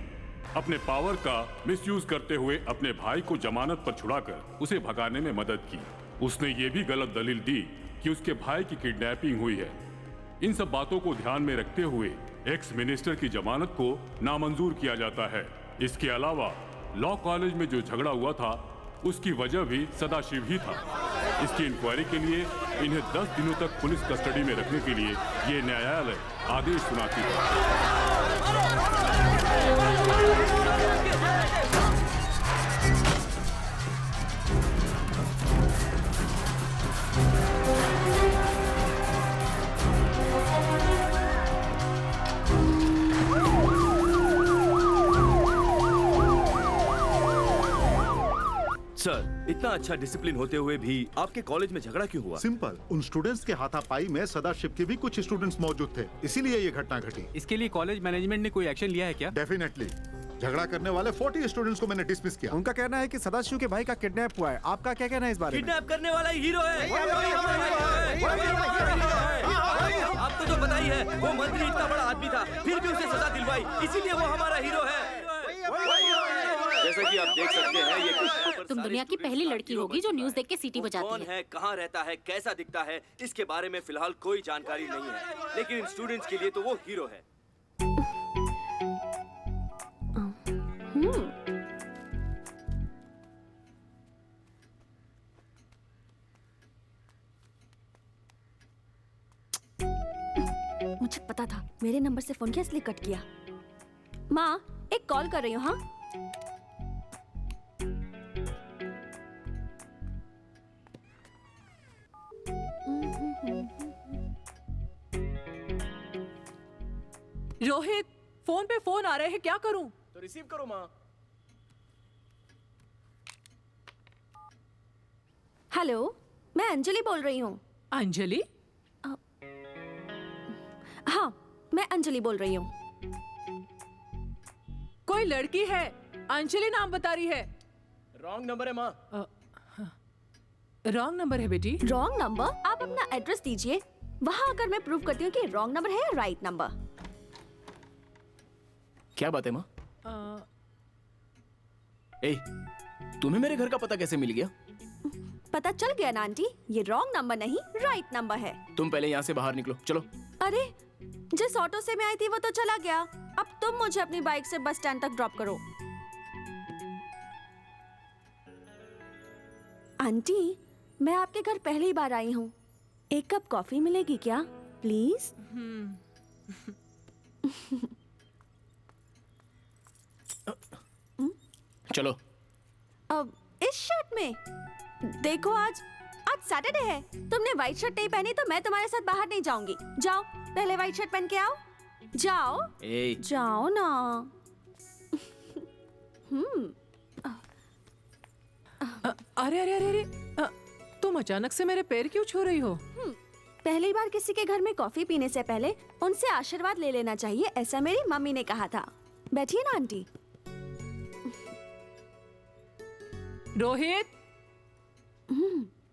अपने पावर का मिसयूज करते हुए अपने भाई को जमानत पर छुड़ाकर उसे भगाने में मदद की। उसने ये भी गलत दलील दी कि उसके भाई की किडनैपिंग हुई है। इन सब बातों को ध्यान में रखते हुए एक्स मिनिस्टर की जमानत को नामंजूर किया जाता है। इसके अलावा लॉ कॉलेज में जो झगड़ा हुआ था उसकी वजह भी सदाशिव ही था। इसकी इंक्वायरी के लिए इन्हें 10 दिनों तक पुलिस कस्टडी में रखने के लिए ये न्यायालय आदेश सुनाती है। सर, इतना अच्छा डिसिप्लिन होते हुए भी आपके कॉलेज में झगड़ा क्यों हुआ? सिंपल, उन स्टूडेंट्स के हाथापाई में सदाशिव के भी कुछ स्टूडेंट्स मौजूद थे, इसीलिए ये घटना घटी। इसके लिए कॉलेज मैनेजमेंट ने कोई एक्शन लिया है क्या? डेफिनेटली। झगड़ा करने वाले 40 स्टूडेंट्स को मैंने डिसमिस किया। उनका कहना है कि सदाशिव के भाई का किडनैप हुआ है। आपका क्या कहना है इस बारे में? किडनैप करने वाला ही हीरो है। आपको तो पता ही है, वो मंत्री इतना बड़ा आदमी था, फिर भी उसे सजा दिलवाई, इसीलिए वो हमारा हीरो है। जैसा कि आप देख सकते हैं, ये तुम दुनिया की पहली लड़की होगी जो न्यूज़ देख के सीटी बजाती कौन है, कहाँ रहता है, कैसा दिखता है, इसके बारे में फिलहाल कोई जानकारी नहीं है, लेकिन इन स्टूडेंट्स के लिए तो वो हीरो है। मुझे पता था, मेरे नंबर से फोन किया इसलिए कट किया। माँ, एक कॉल कर रही हूँ। हाँ, रोहित, फोन पे फोन आ रहे हैं, क्या करूं? तो रिसीव करो माँ। हेलो, मैं अंजलि बोल रही हूँ। अंजलि? हाँ, मैं अंजलि बोल रही हूँ। कोई लड़की है, अंजलि नाम बता रही है। रॉन्ग नंबर है माँ। रॉन्ग नंबर है बेटी। Wrong number? आप अपना एड्रेस दीजिए, वहाँ आकर मैं प्रूव करती हूँ कि रॉन्ग नंबर है या राइट नंबर। क्या बात है माँ? ए, तुम्हें मेरे घर का पता कैसे मिल गया? पता चल गया ना आंटी, ये रॉन्ग नंबर नहीं राइट नंबर है। तुम पहले यहाँ से बाहर निकलो, चलो। अरे, जिस ऑटो से मैं आई थी वो तो चला गया, अब तुम मुझे अपनी बाइक से बस स्टैंड तक ड्रॉप करो। आंटी, मैं आपके घर पहली बार आई हूँ, एक कप कॉफी मिलेगी क्या प्लीज? चलो। अब इस शर्ट में देखो, आज सैटरडे है, तुमने व्हाइट शर्ट नहीं पहनी तो मैं तुम्हारे साथ बाहर नहीं जाऊंगी। जाओ, पहले व्हाइट शर्ट पहन के आओ। जाओ जाओ ना। अरे अरे अरे अरे, तुम अचानक से मेरे पैर क्यों छू रही हो? पहली बार किसी के घर में कॉफी पीने से पहले उनसे आशीर्वाद ले लेना चाहिए, ऐसा मेरी मम्मी ने कहा था। बैठिए ना आंटी। रोहित,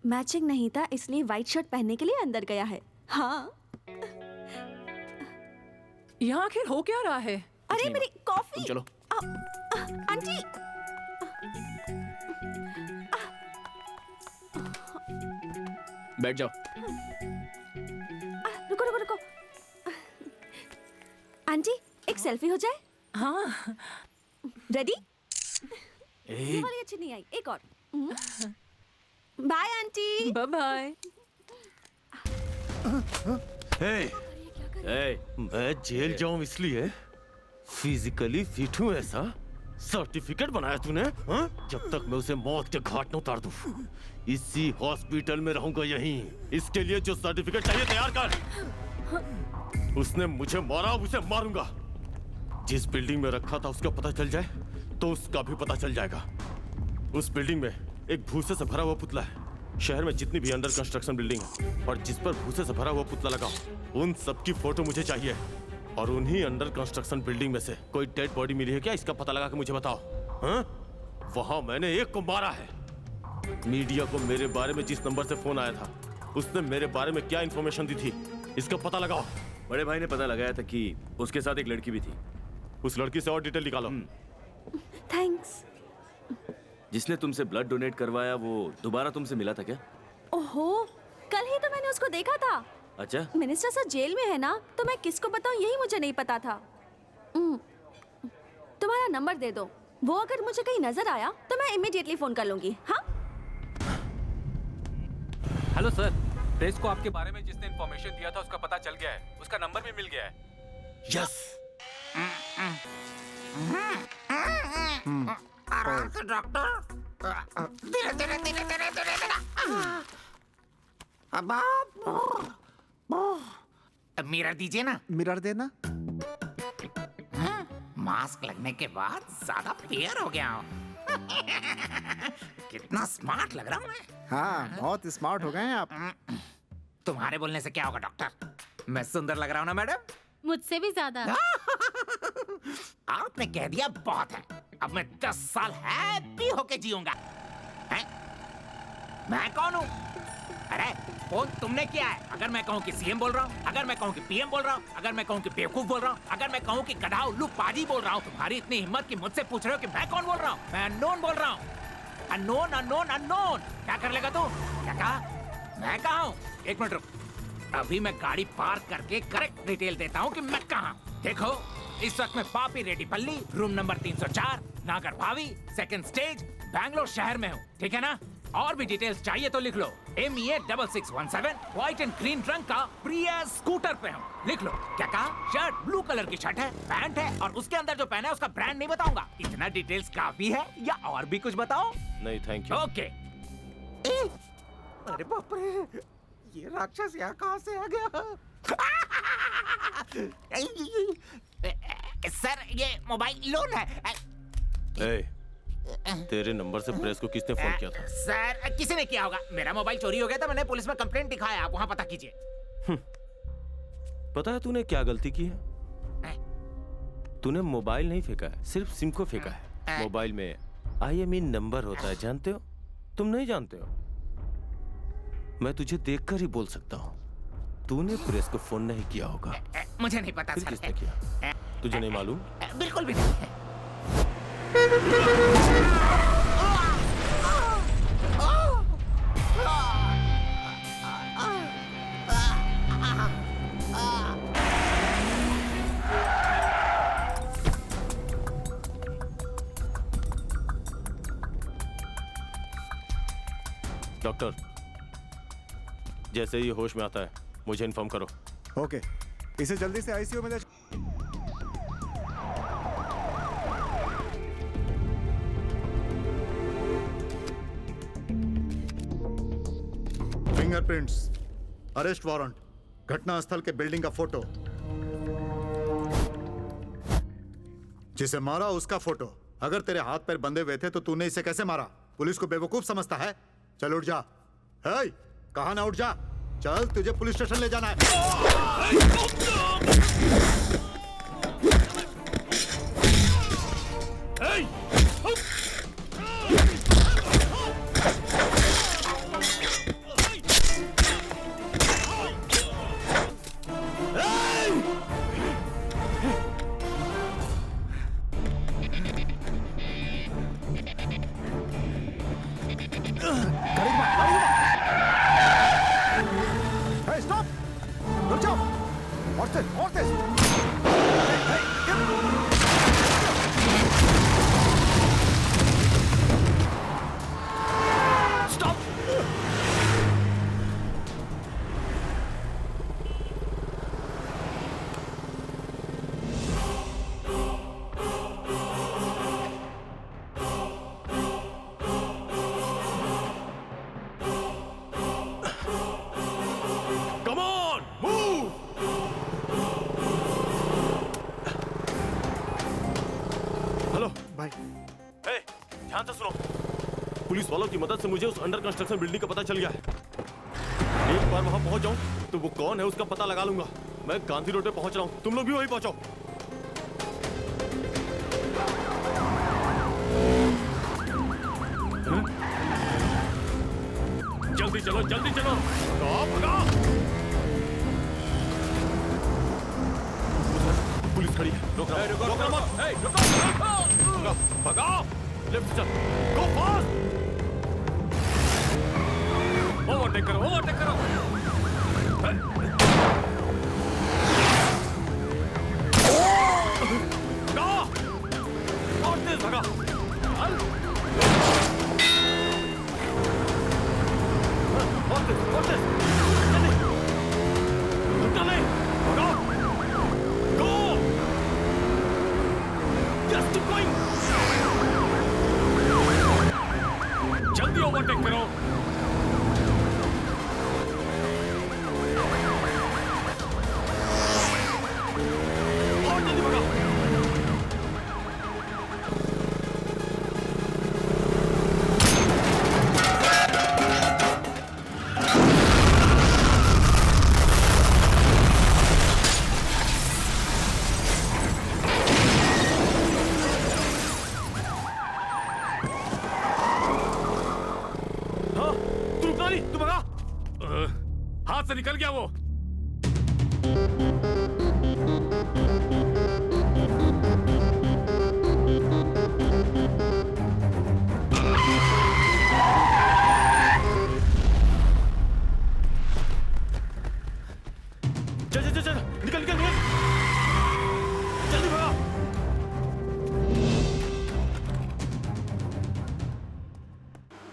मैचिंग नहीं था इसलिए व्हाइट शर्ट पहनने के लिए अंदर गया है। हाँ, यहाँ आखिर हो क्या रहा है? अरे मेरी कॉफी। चलो। आंटी, बैठ जाओ। रुको रुको रुको। आंटी, एक सेल्फी हो जाए? हाँ। रेडी? ये वाली अच्छी नहीं आई, एक और। Bye aunty. Bye bye. मैं जेल जाऊं इसलिए फिजिकली फिट हूं ऐसा सर्टिफिकेट बनाया तूने? हाँ? जब तक मैं उसे मौत के घाट न उतार दूं, इसी हॉस्पिटल में रहूंगा यहीं। इसके लिए जो सर्टिफिकेट चाहिए तैयार कर। उसने मुझे मारा, उसे मारूंगा। जिस बिल्डिंग में रखा था उसका पता चल जाए तो उसका भी पता चल जाएगा। उस बिल्डिंग में एक भूसे से भरा हुआ पुतला है। शहर में जितनी भी अंडर कंस्ट्रक्शन बिल्डिंग है और जिस पर भूसे से भरा हुआ पुतला लगा उन सबकी फोटो मुझे चाहिए। और उन्हीं अंडर कंस्ट्रक्शन बिल्डिंग में से कोई डेड बॉडी मिली है क्या? इसका पता लगा के मुझे बताओ। हाँ? वहां मैंने एक को मारा है। मीडिया को मेरे बारे में जिस नंबर से फोन आया था उसने मेरे बारे में क्या इंफॉर्मेशन दी थी, इसका पता लगाओ। बड़े भाई ने पता लगाया था कि उसके साथ एक लड़की भी थी। उस लड़की से और डिटेल निकालो। थैंक्स। जिसने तुमसे ब्लड डोनेट करवाया वो दोबारा तुमसे मिला था क्या? ओहो, कल ही तो मैंने उसको देखा था। अच्छा, मिनिस्टर सर जेल में है ना, तो मैं किसको बताऊं यही मुझे नहीं पता था। तुम्हारा नंबर दे दो, वो अगर मुझे कहीं नजर आया तो मैं इमीडिएटली फोन कर लूंगी। हाँ? हेलो सर, प्रेस को आपके बारे में जिसने इन्फॉर्मेशन दिया था उसका पता चल गया है, उसका नंबर भी मिल गया है। यस। आराम से डॉक्टर, धीरे धीरे धीरे धीरे धीरे धीरे। अब मिरर दीजिए ना। मिरर देना। मास्क लगने के बाद ज्यादा फेयर हो गया हूँ। कितना स्मार्ट लग रहा हूँ मैं। हाँ, बहुत स्मार्ट हो गए हैं आप। तुम्हारे बोलने से क्या होगा डॉक्टर? मैं सुंदर लग रहा हूँ ना मैडम? मुझसे भी ज्यादा। आपने कह दिया बहुत है। अब मैं 10 साल हैप्पी होके जीऊंगा। हैं? मैं कौन हूँ? अरे फोन तुमने किया है। अगर मैं कहूँ कि सीएम बोल रहा हूँ, अगर मैं कहूँ कि पीएम बोल रहा हूँ, अगर मैं कहूँ कि बेवकूफ बोल रहा हूँ, अगर मैं कहूँ कि गधा उल्लू पाजी बोल रहा हूँ, तुम्हारी इतनी हिम्मत कि मुझसे पूछ रहे हो कि मैं कौन बोल रहा हूँ? मैं अननोन बोल रहा हूँ। Unknown unknown unknown. क्या कर लेगा तू? क्या कहा? मैं कहा हूँ? एक मिनट रुक, अभी मैं गाड़ी पार्क करके करेक्ट डिटेल देता हूँ कि मैं कहाँ। देखो, इस वक्त मैं पापी रेड्डीपल्ली, रूम नंबर 304, नागर भावी, सेकंड स्टेज, बैंगलोर शहर में हूँ। ठीक है ना? और भी डिटेल्स चाहिए तो लिख लो। MEA 6617 व्हाइट एंड ग्रीन रंग का प्रियस स्कूटर पे हूँ। लिख लो। क्या कहा? शर्ट ब्लू कलर की शर्ट है, पैंट है और उसके अंदर जो पहना है उसका ब्रांड नहीं बताऊंगा। इतना डिटेल्स काफी है या और भी कुछ बताओ? नहीं थैंक यू। ओके। अरे बाप रे, ये राक्षस यहाँ कहाँ से आ गया? सर ये मोबाइल लोन है। तेरे नंबर से प्रेस को किसने फोन किया था? सर किसी ने किया होगा। मेरा मोबाइल चोरी हो गया था, मैंने पुलिस में कंप्लेंट दिखाया। आप वहाँ पता कीजिए। पता है तूने क्या गलती की है? तूने मोबाइल नहीं फेंका है, सिर्फ सिम को फेंका है। मोबाइल में IMEI नंबर होता है, जानते हो? तुम नहीं जानते हो? मैं तुझे देखकर ही बोल सकता हूँ। तूने प्रेस को फोन नहीं किया होगा। मुझे नहीं पता फिर सर। किसने किया? तुझे नहीं मालूम? बिल्कुल भी नहीं। डॉक्टर, जैसे ही होश में आता है मुझे इन्फॉर्म करो। ओके, इसे जल्दी से ICU में ले। फिंगरप्रिंट्स, अरेस्ट वारंट, घटनास्थल के बिल्डिंग का फोटो, जिसे मारा उसका फोटो। अगर तेरे हाथ पैर बंधे हुए थे तो तूने इसे कैसे मारा? पुलिस को बेवकूफ समझता है? चल उठ जा। हे, कहा ना उठ जा। चल, तुझे पुलिस स्टेशन ले जाना है। ध्यान से सुनो। पुलिस वालों की मदद से मुझे उस अंडर कंस्ट्रक्शन बिल्डिंग का पता चल गया है। एक बार वहां पहुंच जाऊं तो वो कौन है उसका पता लगा लूंगा। मैं गांधी रोड पे पहुंच रहा हूं, तुम लोग भी वहीं पहुंचो। जल्दी चलो, जल्दी चलो। भगाओ। पुलिस खड़ी है, रोक रहा मत। भगाओ, लेफ्ट चल, गो फास्ट। ओवरटेक करो, ओवरटेक करो। और तेज भगा। और तेज, जल्दी। रुकना नहीं, भगाओ। गो। Just keep going. जल्दी ओवरटेक करो। और जल्दी भगाओ। हाथ से निकल गया वो। चल चल चल, निकल निकल निकल, जल्दी भगाओ।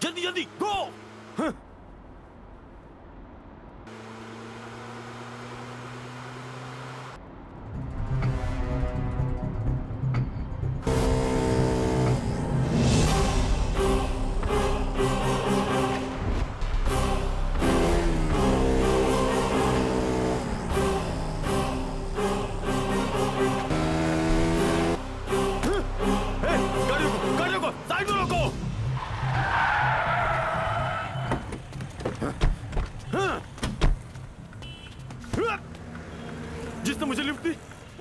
जल्दी जल्दी गो। जिसने मुझे लिफ्ट दी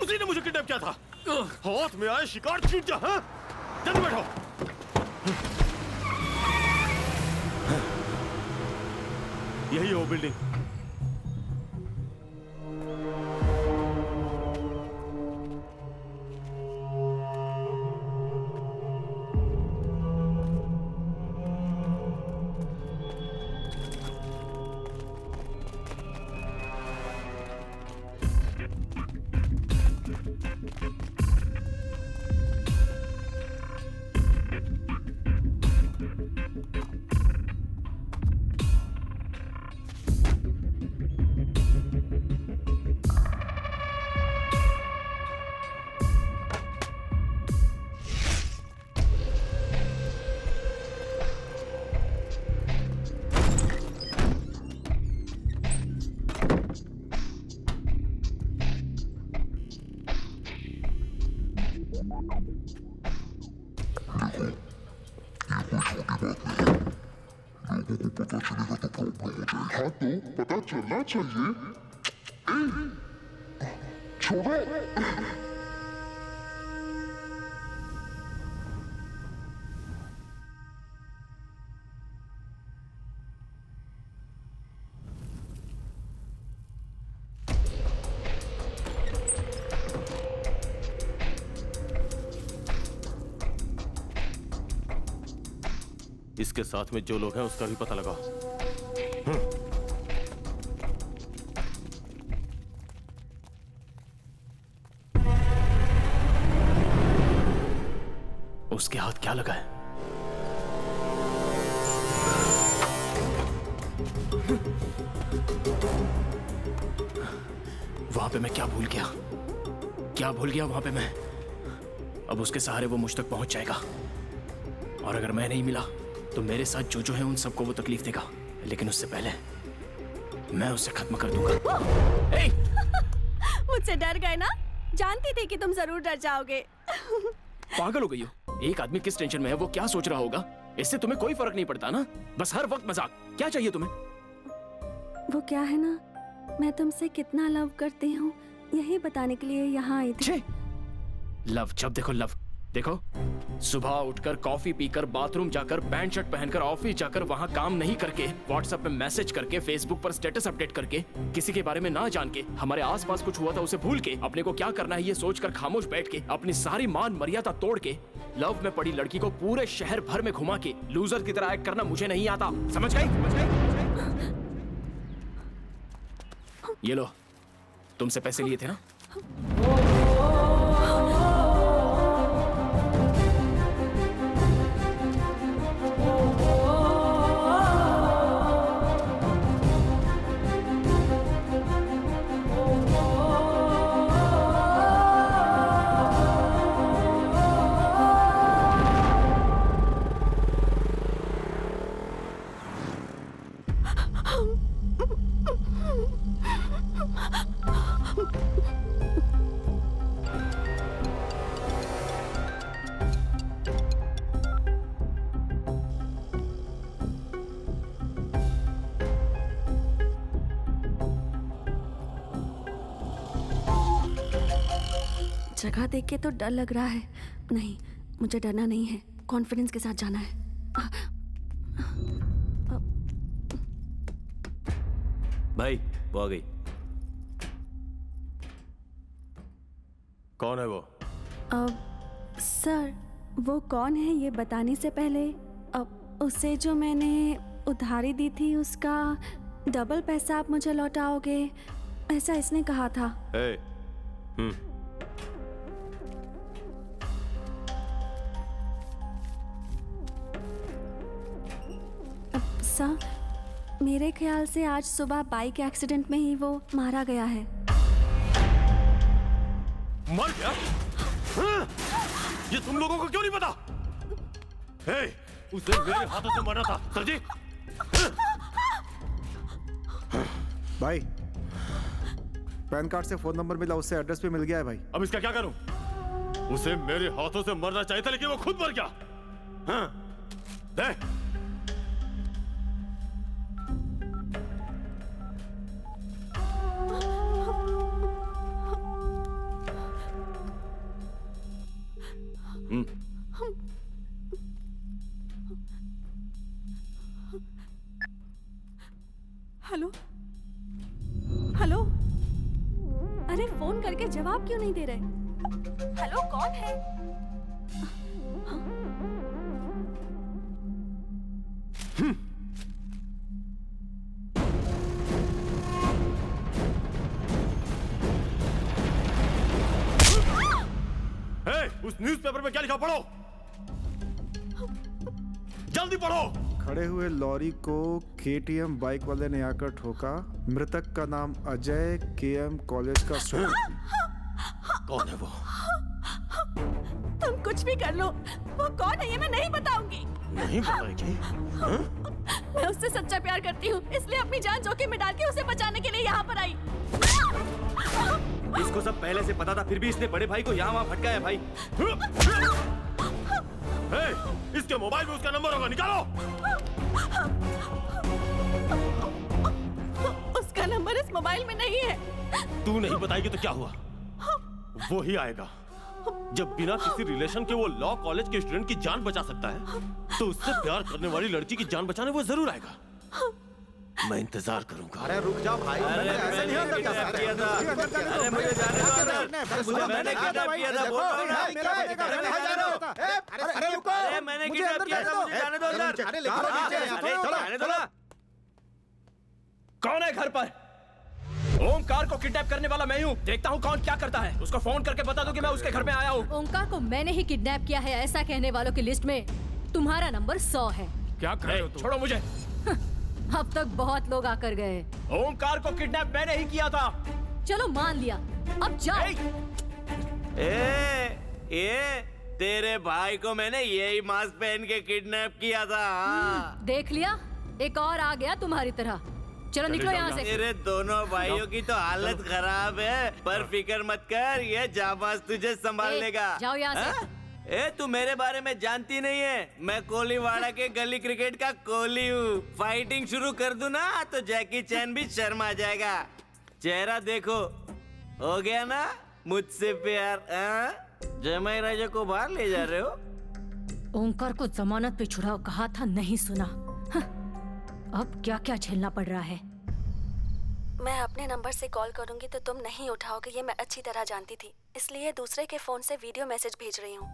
उसी ने मुझे किडनैप किया था। हाथ में आए शिकार छूट जा। हाँ? जल्दी बैठो। यही है वो बिल्डिंग। पता चलना चाहिए। छोड़ो। इसके साथ में जो लोग हैं उसका भी पता लगाओ। उसके हाथ क्या लगा है? वहां पे मैं क्या भूल गया? क्या भूल गया वहां पे मैं? अब उसके सहारे वो मुझ तक पहुंच जाएगा और अगर मैं नहीं मिला तो मेरे साथ जो है उन सबको वो तकलीफ देगा, लेकिन उससे पहले मैं उसे खत्म कर दूंगा। मुझसे डर गए ना? जानती थी कि तुम जरूर डर जाओगे। पागल हो गई हो? एक आदमी किस टेंशन में है, वो क्या सोच रहा होगा, इससे तुम्हें कोई फर्क नहीं पड़ता ना। बस हर वक्त मजाक। क्या चाहिए तुम्हें? वो क्या है ना, मैं तुमसे कितना लव करती हूँ यही बताने के लिए यहाँ आई थी। लव, जब देखो लव। देखो, सुबह उठकर कॉफी पीकर बाथरूम जाकर पैंट शर्ट पहनकर ऑफिस जाकर वहाँ काम नहीं करके, व्हाट्सएप पे मैसेज करके, फेसबुक पर स्टेटस अपडेट करके, किसी के बारे में ना जान के, हमारे आसपास कुछ हुआ था उसे भूल के, अपने को क्या करना है ये सोचकर खामोश बैठ के, अपनी सारी मान मर्यादा तोड़ के, लव में पड़ी लड़की को पूरे शहर भर में घुमा के लूजर की तरह एक्ट करना मुझे नहीं आता। समझ गई? ये लो, तुमसे पैसे लिए थे ना? जगह देख के तो डर लग रहा है। नहीं, मुझे डरना नहीं है, कॉन्फिडेंस के साथ जाना है। भाई वो आ गई। कौन है वो? सर, वो कौन है ये बताने से पहले उसे जो मैंने उधारी दी थी उसका डबल पैसा आप मुझे लौटाओगे, ऐसा इसने कहा था। सर, मेरे ख्याल से आज सुबह बाइक एक्सीडेंट में ही वो मारा गया है। मर गया? हाँ? ये तुम लोगों को क्यों नहीं पता? उसे मेरे हाथों से मारा था, सर जी। भाई, पैन कार्ड से फोन नंबर मिला, उससे एड्रेस भी मिल गया है भाई। अब इसका क्या करूं? उसे मेरे हाथों से मरना चाहिए था, लेकिन वो खुद मर गया। हाँ? दे। हेलो हेलो, अरे फोन करके जवाब क्यों नहीं दे रहे? हेलो, कौन है? उस न्यूज़पेपर में क्या लिखा पढ़ो, जल्दी पढ़ो। खड़े हुए लॉरी को KTM बाइक वाले ने आकर ठोका। मृतक का नाम अजय, KM कॉलेज का स्टूडेंट। कौन है वो? तुम कुछ भी कर लो, वो कौन है ये मैं नहीं बताऊंगी। नहीं बताएगी? मैं उससे सच्चा प्यार करती हूँ, इसलिए अपनी जान जोखिम में डाल के उसे बचाने के लिए यहाँ पर आई। इसको सब पहले से पता था, फिर भी इसने बड़े भाई को यहाँ वहाँ भटकाया भाई। इसके मोबाइल में उसका नंबर होगा, निकालो। उसका नंबर इस मोबाइल में नहीं है। तू नहीं बताएगी तो क्या हुआ? वो ही आएगा। जब बिना किसी रिलेशन के वो लॉ कॉलेज के स्टूडेंट की जान बचा सकता है, तो उससे प्यार करने वाली लड़की की जान बचाने वो जरूर आएगा। मैं इंतजार करूंगा। अरे रुक जाओ भाई, मैंने ऐसे नहीं अंदर किया था। अरे मुझे जाने दो, मैंने किडनैप किया था, बोल रहा हूं ना। अरे रुको, अरे मैंने किडनैप किया था, मुझे जाने दो अंदर। जाने दो ना। कौन है घर पर? ओमकार को किडनैप करने वाला मैं हूँ। देखता हूँ कौन क्या करता है। उसको फोन करके बता दो कि मैं उसके घर में आया हूँ। ओमकार को मैंने ही किडनैप किया है, ऐसा कहने वालों की लिस्ट में तुम्हारा नंबर 100 है। क्या कर रहे हो तुम? छोड़ो मुझे। अब तक बहुत लोग आकर गए। ओमकार को किडनैप मैंने ही किया था। चलो मान लिया, अब जाओ। ए, तेरे भाई को मैंने यही मास्क पहन के किडनैप किया था। देख लिया, एक और आ गया तुम्हारी तरह। चलो निकलो यहाँ से। तेरे दोनों भाइयों की तो हालत खराब है, पर फिक्र मत कर, ये जाबाज तुझे संभाल लेगा। जाओ यहाँ से। ए तू मेरे बारे में जानती नहीं है, मैं कोलीवाड़ा के गली क्रिकेट का कोहली हूँ। फाइटिंग शुरू कर दूं ना तो जैकी चैन भी शर्मा जाएगा। चेहरा देखो, हो गया ना मुझसे प्यार? जमाई राजा को बाहर ले जा रहे हो? ओंकार को जमानत पे छुड़ाओ कहा था, नहीं सुना। अब क्या क्या झेलना पड़ रहा है। मैं अपने नंबर से कॉल करूंगी तो तुम नहीं उठाओगे, ये मैं अच्छी तरह जानती थी, इसलिए दूसरे के फोन से वीडियो मैसेज भेज रही हूँ।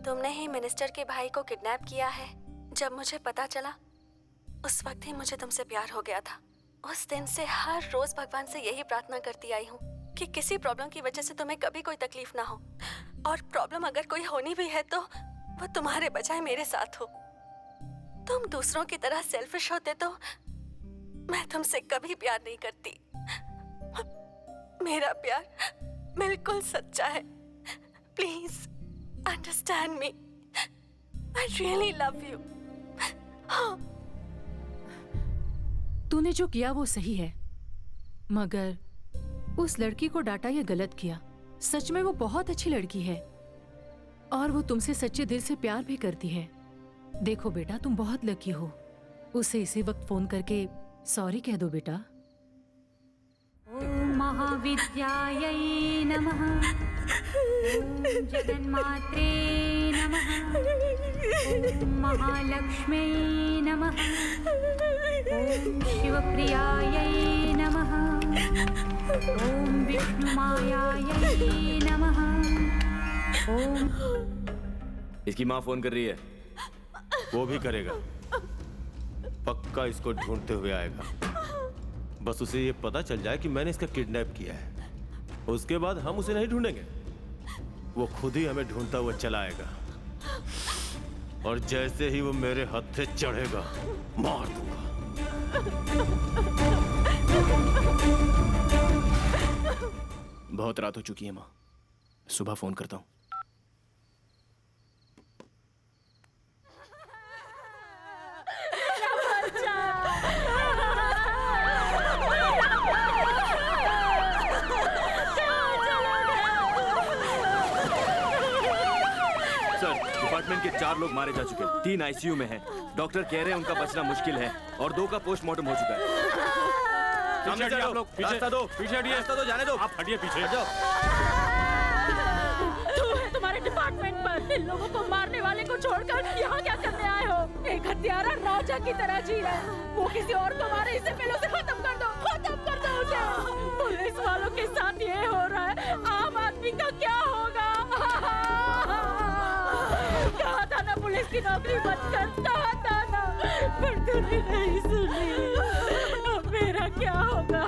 तुमने ही मिनिस्टर के भाई को किडनैप किया है। जब मुझे पता चला उस वक्त ही मुझे तुमसे प्यार हो गया था। उस दिन से हर रोज भगवान से यही प्रार्थना करती आई हूँ कि किसी प्रॉब्लम की वजह से तुम्हें कभी कोई तकलीफ ना हो, और प्रॉब्लम अगर कोई होनी भी है तो वो तुम्हारे बजाय मेरे साथ हो। तुम दूसरों की तरह सेल्फिश होते तो मैं तुमसे कभी प्यार नहीं करती। मेरा प्यार बिल्कुल सच्चा है। Please understand me. I really love you. तूने जो किया वो सही है, मगर उस लड़की को डांटा ये गलत किया। सच में वो बहुत अच्छी लड़की है और वो तुमसे सच्चे दिल से प्यार भी करती है। देखो बेटा, तुम बहुत लकी हो। उसे इसी वक्त फोन करके सॉरी कह दो बेटा। ओम महाविद्यायै नमः। ओम जगन्मात्रे नमः। ओम महालक्ष्म्यै नमः। ओम शिवप्रियायै नमः। ओम विष्णुमायायै नमः। ओम। इसकी माँ फोन कर रही है। वो भी करेगा, पक्का इसको ढूंढते हुए आएगा। बस उसे ये पता चल जाए कि मैंने इसका किडनैप किया है, उसके बाद हम उसे नहीं ढूंढेंगे, वो खुद ही हमें ढूंढता हुआ चला आएगा। और जैसे ही वो मेरे हाथ से चढ़ेगा मार दूंगा। बहुत रात हो चुकी है माँ, सुबह फोन करता हूँ। डिपार्टमेंट के 4 लोग मारे जा चुके हैं, 3 आईसीयू में हैं। डॉक्टर कह रहे हैं उनका बचना मुश्किल है और 2 का पोस्टमार्टम हो चुका है। सामने से आप लोग रास्ता दो, पीछे हटिए। रास्ता दो, जाने दो। आप हटिए पीछे। तुम्हारे डिपार्टमेंट पर इन लोगों को मारने वाले को छोड़कर यहाँ क्या करने आए हो? एक हत्यारा राजा की तरह जी रहा है, वो किसी और को मारे, इससे पहले उसे खत्म कर दो, खत्म कर दो उसे। पुलिस वालों के साथ ये हो रहा है, आम आदमी का क्या होगा? कहा था ना पुलिस की नौकरी मत कर, कहा था ना, पर तूने नहीं सुनी। अब मेरा क्या होगा?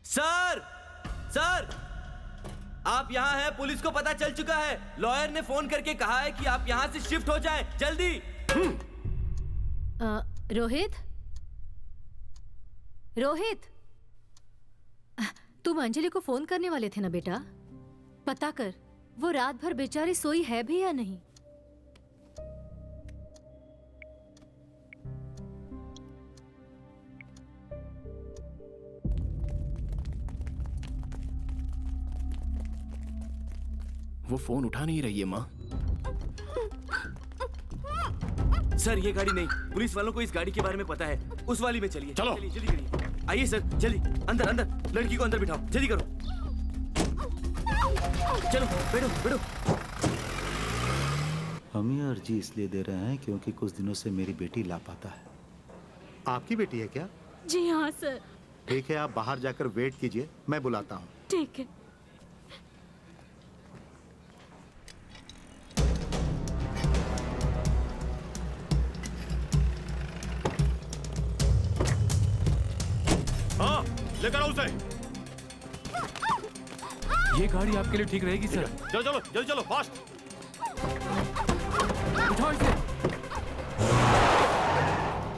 सर, सर, आप यहाँ हैं, पुलिस को पता चल चुका है। लॉयर ने फोन करके कहा है कि आप यहाँ से शिफ्ट हो जाएं, जल्दी। रोहित, रोहित, तुम अंजलि को फोन करने वाले थे ना बेटा? पता कर वो रात भर बेचारी सोई है भी या नहीं। वो फोन उठा नहीं रही है माँ। सर ये गाड़ी नहीं, पुलिस वालों को इस गाड़ी के बारे में पता है, उस वाली में चलिए। चलो जल्दी करिए। आइए सर, जल्दी अंदर अंदर, लड़की को अंदर बिठाओ, जल्दी करो। चलो बैठो बैठो। हम ये अर्जी इसलिए दे रहे हैं क्योंकि कुछ दिनों से मेरी बेटी लापता है। आपकी बेटी है क्या? जी हाँ सर। ठीक है, आप बाहर जाकर वेट कीजिए, मैं बुलाता हूँ। ठीक है। हाँ, लेकर आओ उसे। ये गाड़ी आपके लिए ठीक रहेगी सर। चलो चलो जल्दी चलो, फास्ट। उठाओ इसे।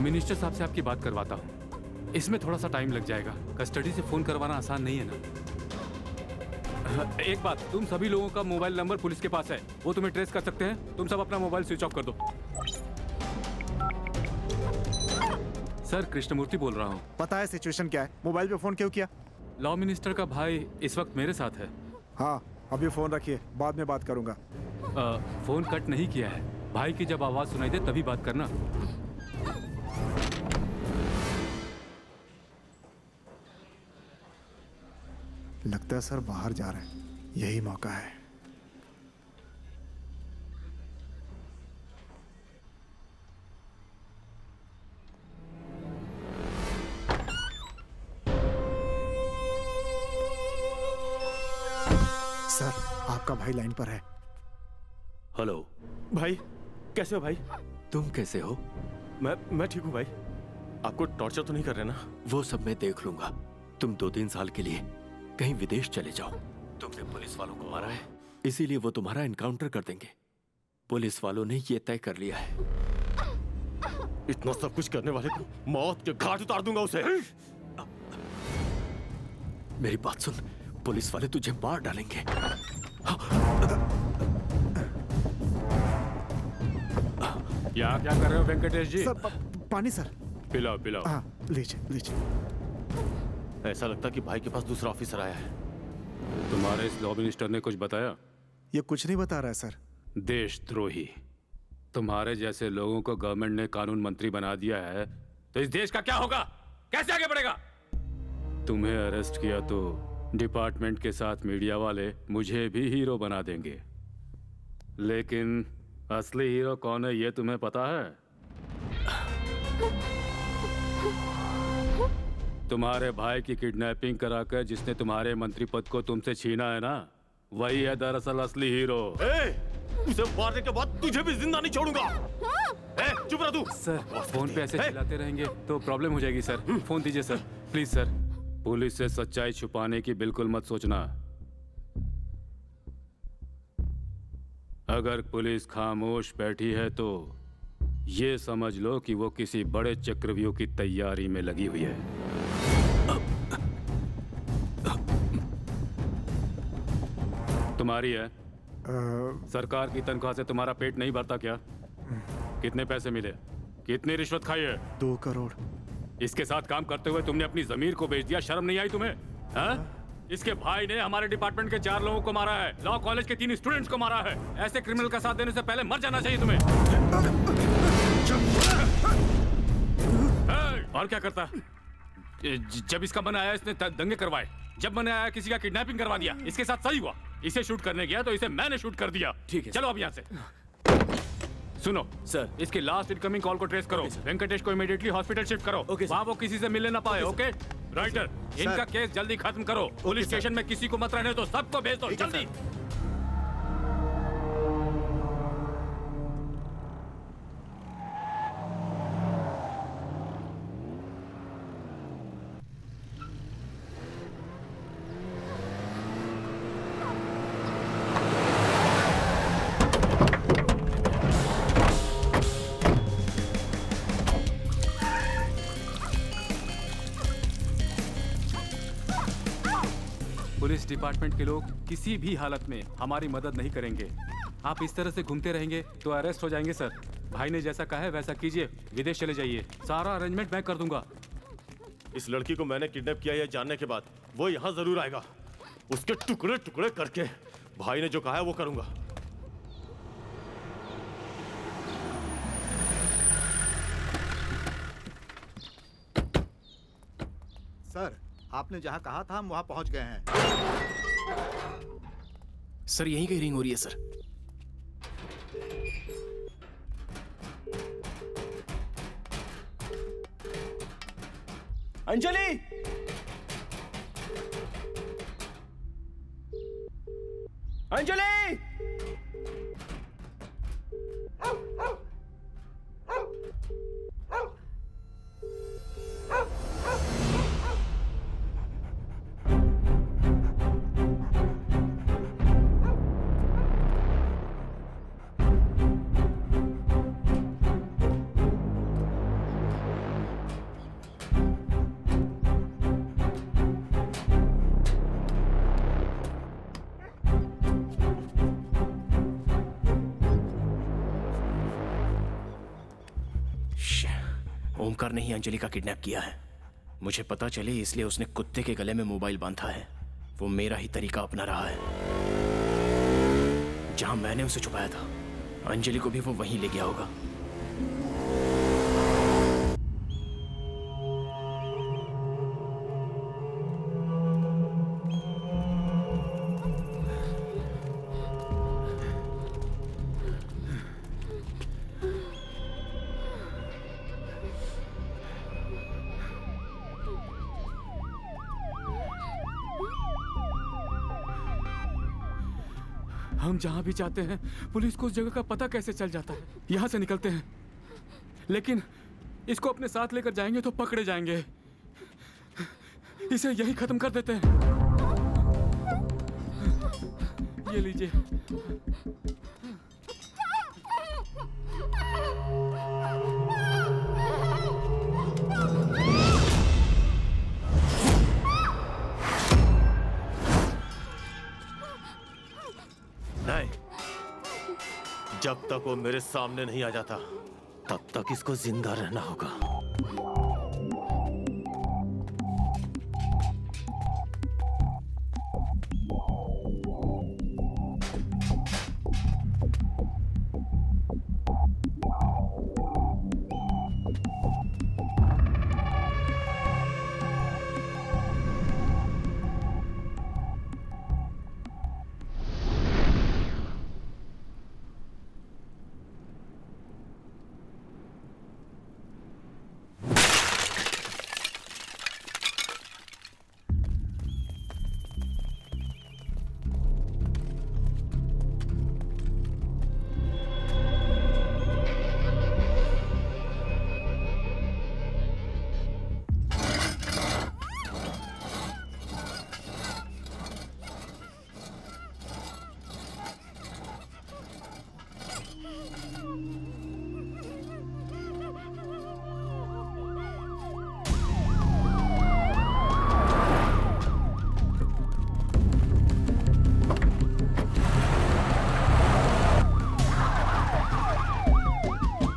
मिनिस्टर साहब से आपकी बात करवाता हूँ, इसमें थोड़ा सा टाइम लग जाएगा। कस्टडी से फोन करवाना आसान नहीं है ना। एक बात, तुम सभी लोगों का मोबाइल नंबर पुलिस के पास है, वो तुम्हें ट्रेस कर सकते हैं। तुम सब अपना मोबाइल स्विच ऑफ कर दो। सर, कृष्णमूर्ति बोल रहा हूँ। पता है सिचुएशन क्या है? मोबाइल पे फोन क्यों किया? लॉ मिनिस्टर का भाई इस वक्त मेरे साथ है। हाँ, अभी फोन रखिए, बाद में बात करूंगा। फोन कट नहीं किया है। भाई की जब आवाज सुनाई दे तभी बात करना। लगता है सर बाहर जा रहे हैं, यही मौका है। सर, आपका भाई लाइन पर है। हेलो भाई, कैसे हो भाई? तुम कैसे हो? मैं ठीक हूँ भाई। आपको टॉर्चर तो नहीं कर रहे ना? वो सब मैं देख लूंगा। तुम 2-3 साल के लिए कहीं विदेश चले जाओ। तुमने पुलिस वालों को मारा है, इसीलिए वो तुम्हारा एनकाउंटर कर देंगे। पुलिस वालों ने ये तय कर लिया है। इतना सब कुछ करने वाले को मौत के घाट उतार दूंगा उसे। मेरी बात सुन, पुलिस वाले तुझे मार डालेंगे। क्या कर रहे हो वेंकटेश जी? सर, पानी सर। पिलाओ पिलाओ। हाँ, लीजिए लीजिए। ऐसा लगता कि भाई के पास दूसरा ऑफिसर आया है। तुम्हारे इस लॉ मिनिस्टर ने कुछ बताया? ये कुछ नहीं बता रहा है सर। देशद्रोही। तुम्हारे जैसे लोगों को गवर्नमेंट ने कानून मंत्री बना दिया है, तो इस देश का क्या होगा? कैसे आगे बढ़ेगा? तुम्हें अरेस्ट किया तो डिपार्टमेंट के साथ मीडिया वाले मुझे भी हीरो बना देंगे, लेकिन असली हीरो कौन है ये तुम्हें पता है? तुम्हारे भाई की किडनैपिंग कराकर जिसने तुम्हारे मंत्री पद को तुमसे छीना है ना, वही है दरअसल असली हीरो। उसे मारने के बाद तुझे भी जिंदा नहीं छोड़ूंगा। चुप रह तू। सर, फोन पे ऐसे चिल्लाते रहेंगे तो प्रॉब्लम हो जाएगी सर। फोन दीजिए सर, प्लीज सर। पुलिस से सच्चाई छुपाने की बिल्कुल मत सोचना। अगर पुलिस खामोश बैठी है तो ये समझ लो कि वो किसी बड़े चक्रव्यूह की तैयारी में लगी हुई है। तुम्हारी है? सरकार की तनख्वाह से तुम्हारा पेट नहीं भरता क्या? कितने पैसे मिले? कितनी रिश्वत खाई है? 2 करोड़। इसके साथ काम करते हुए तुमने अपनी जमीर को बेच दिया। शर्म नहीं आई तुम्हें? हाँ? इसके भाई ने हमारे डिपार्टमेंट के 4 लोगों को मारा है, लॉ कॉलेज के 3 स्टूडेंट्स को मारा है। ऐसे क्रिमिनल का साथ देने से पहले मर जाना चाहिए तुम्हें। और क्या करता? जब इसका मन आया इसने दंगे करवाए, जब मन आया किसी का किडनैपिंग करवा दिया। इसके साथ सही हुआ, इसे शूट करने गया तो इसे मैंने शूट कर दिया। ठीक है, चलो अब यहाँ से। सुनो सर, इसकी लास्ट इनकमिंग कॉल को ट्रेस करो। वेंकटेश को इमीडिएटली हॉस्पिटल शिफ्ट करो। वहाँ वो किसी से मिलने ना पाए। ओके राइटर, इनका केस जल्दी खत्म करो। पुलिस स्टेशन में किसी को मत रहने दो, सबको भेज दो जल्दी। पुलिस डिपार्टमेंट के लोग किसी भी हालत में हमारी मदद नहीं करेंगे। आप इस तरह से घूमते रहेंगे तो अरेस्ट हो जाएंगे सर। भाई ने जैसा कहा है वैसा कीजिए, विदेश चले जाइए। सारा अरेंजमेंट मैं कर दूंगा। इस लड़की को मैंने किडनैप किया है जानने के बाद वो यहाँ जरूर आएगा। उसके टुकड़े टुकड़े करके भाई ने जो कहा है वो करूंगा। सर, आपने जहां कहा था हम वहां पहुंच गए हैं। सर, यहीं कहीं रिंग हो रही है सर। अंजलि! अंजलि! ओमकार ने ही अंजलि का किडनैप किया है। मुझे पता चले इसलिए उसने कुत्ते के गले में मोबाइल बांधा है। वो मेरा ही तरीका अपना रहा है। जहां मैंने उसे छुपाया था। अंजलि को भी वो वहीं ले गया होगा। हम जहां भी जाते हैं पुलिस को उस जगह का पता कैसे चल जाता है। यहाँ से निकलते हैं लेकिन इसको अपने साथ लेकर जाएंगे तो पकड़े जाएंगे। इसे यहीं खत्म कर देते हैं। ये लीजिए। नहीं, जब तक वो मेरे सामने नहीं आ जाता तब तक इसको जिंदा रहना होगा।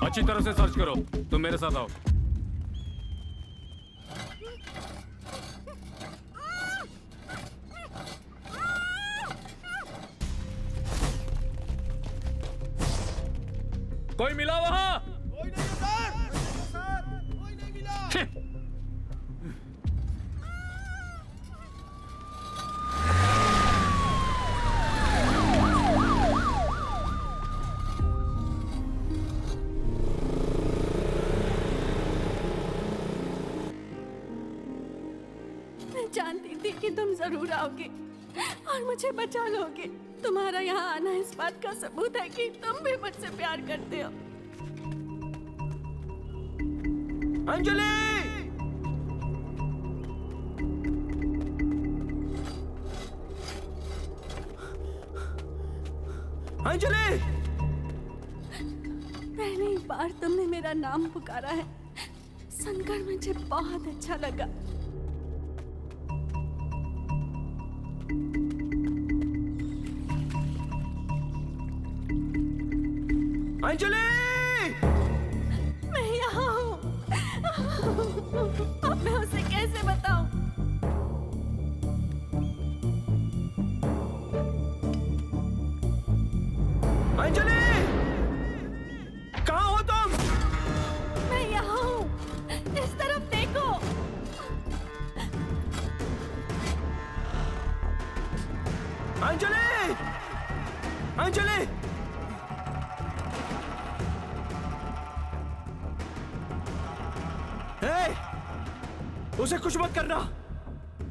अच्छी तरह से सर्च करो। तुम मेरे साथ आओ। कोई मिला वहां? कोई नहीं सर। कोई नहीं मिला। जानती थी कि तुम जरूर आओगे और मुझे बचा लोगे। तुम्हारा यहाँ आना इस बात का सबूत है कि तुम भी मुझसे प्यार करते हो। अंजलि! अंजलि! पहली बार तुमने मेरा नाम पुकारा है, सुनकर मुझे बहुत अच्छा लगा। अंजलि! मैं यहाँ हूँ। अब मैं उसे कैसे बताऊं? अंजलि! कहाँ हो तुम? मैं यहाँ हूँ। इस तरफ देखो। अंजलि! अंजलि! उसे कुछ मत करना।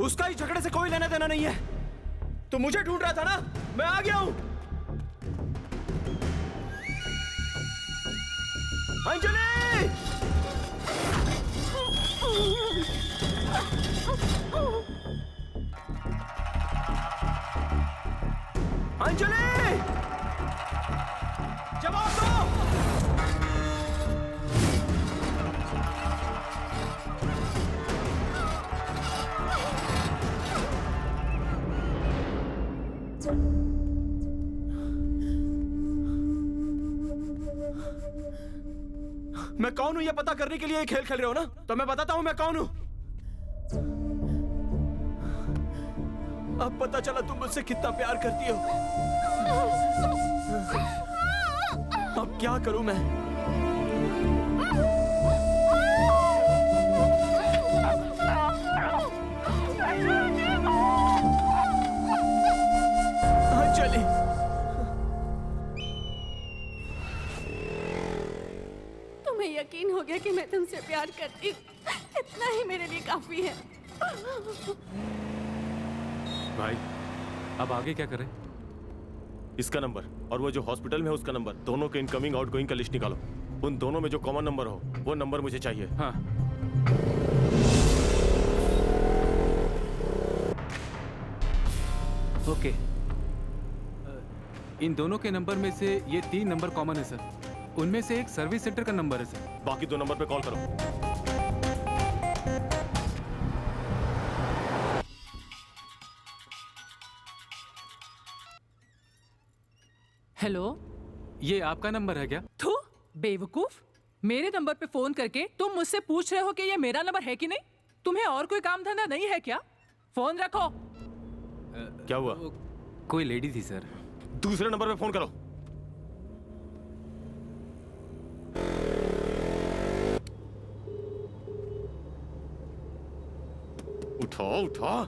उसका ही झगड़े से कोई लेना देना नहीं है। तू मुझे ढूंढ रहा था ना? मैं आ गया हूं। अंजलि! अंजलि! जवाब दो। मैं कौन हूं ये पता करने के लिए ये खेल खेल रहे हो ना? तो मैं बताता हूं मैं कौन हूं। अब पता चला तुम मुझसे कितना प्यार करती हो। अब क्या करूं मैं? चलिए। तुम्हें यकीन हो गया कि मैं तुमसे प्यार करती हूँ, इतना ही मेरे लिए काफी है। भाई अब आगे क्या करें? इसका नंबर और वो जो हॉस्पिटल में है उसका नंबर, दोनों के इनकमिंग आउटगोइंग का लिस्ट निकालो। उन दोनों में जो कॉमन नंबर हो वो नंबर मुझे चाहिए। हाँ। ओके, इन दोनों के नंबर में से ये 3 नंबर कॉमन है सर। उनमें से एक सर्विस सेंटर का नंबर है सर। बाकी 2 नंबर पे कॉल करो। हेलो, ये आपका नंबर है क्या? थू बेवकूफ, मेरे नंबर पे फोन करके तुम मुझसे पूछ रहे हो कि ये मेरा नंबर है कि नहीं? तुम्हें और कोई काम धंधा नहीं है क्या? फोन रखो। क्या हुआ? कोई लेडी थी सर। दूसरे नंबर पे फोन करो। उठाओ उठाओ।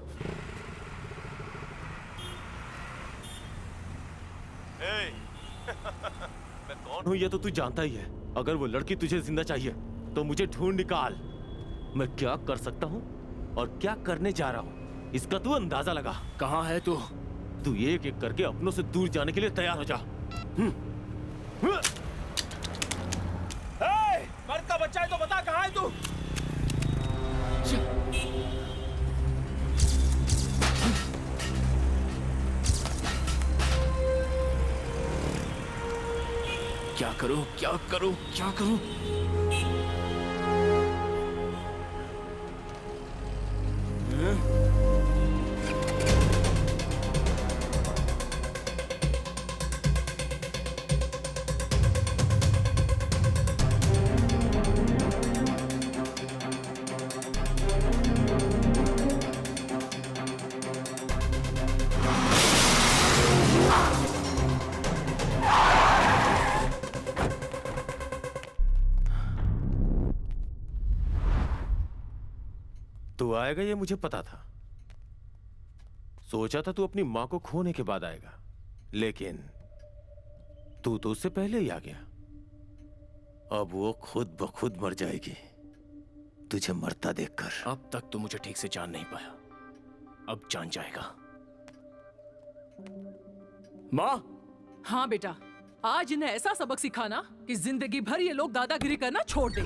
मैं कौन हूं ये तो तू जानता ही है। अगर वो लड़की तुझे जिंदा चाहिए तो मुझे ढूंढ निकाल। मैं क्या कर सकता हूं और क्या करने जा रहा हूं इसका तू अंदाजा लगा। कहां है तू? तू एक एक करके अपनों से दूर जाने के लिए तैयार हो जा। मर्द का बच्चा है तो बता कहां है तू? क्या करूं, क्या करूं, क्या करूं? तू आएगा ये मुझे पता था। सोचा था तू अपनी मां को खोने के बाद आएगा, लेकिन तू तो उससे पहले ही आ गया। अब वो खुद ब खुद मर जाएगी तुझे मरता देखकर। अब तक तो मुझे ठीक से जान नहीं पाया, अब जान जाएगा। माँ। हाँ बेटा, आज इन्हें ऐसा सबक सिखाना कि जिंदगी भर ये लोग दादागिरी करना छोड़ दे।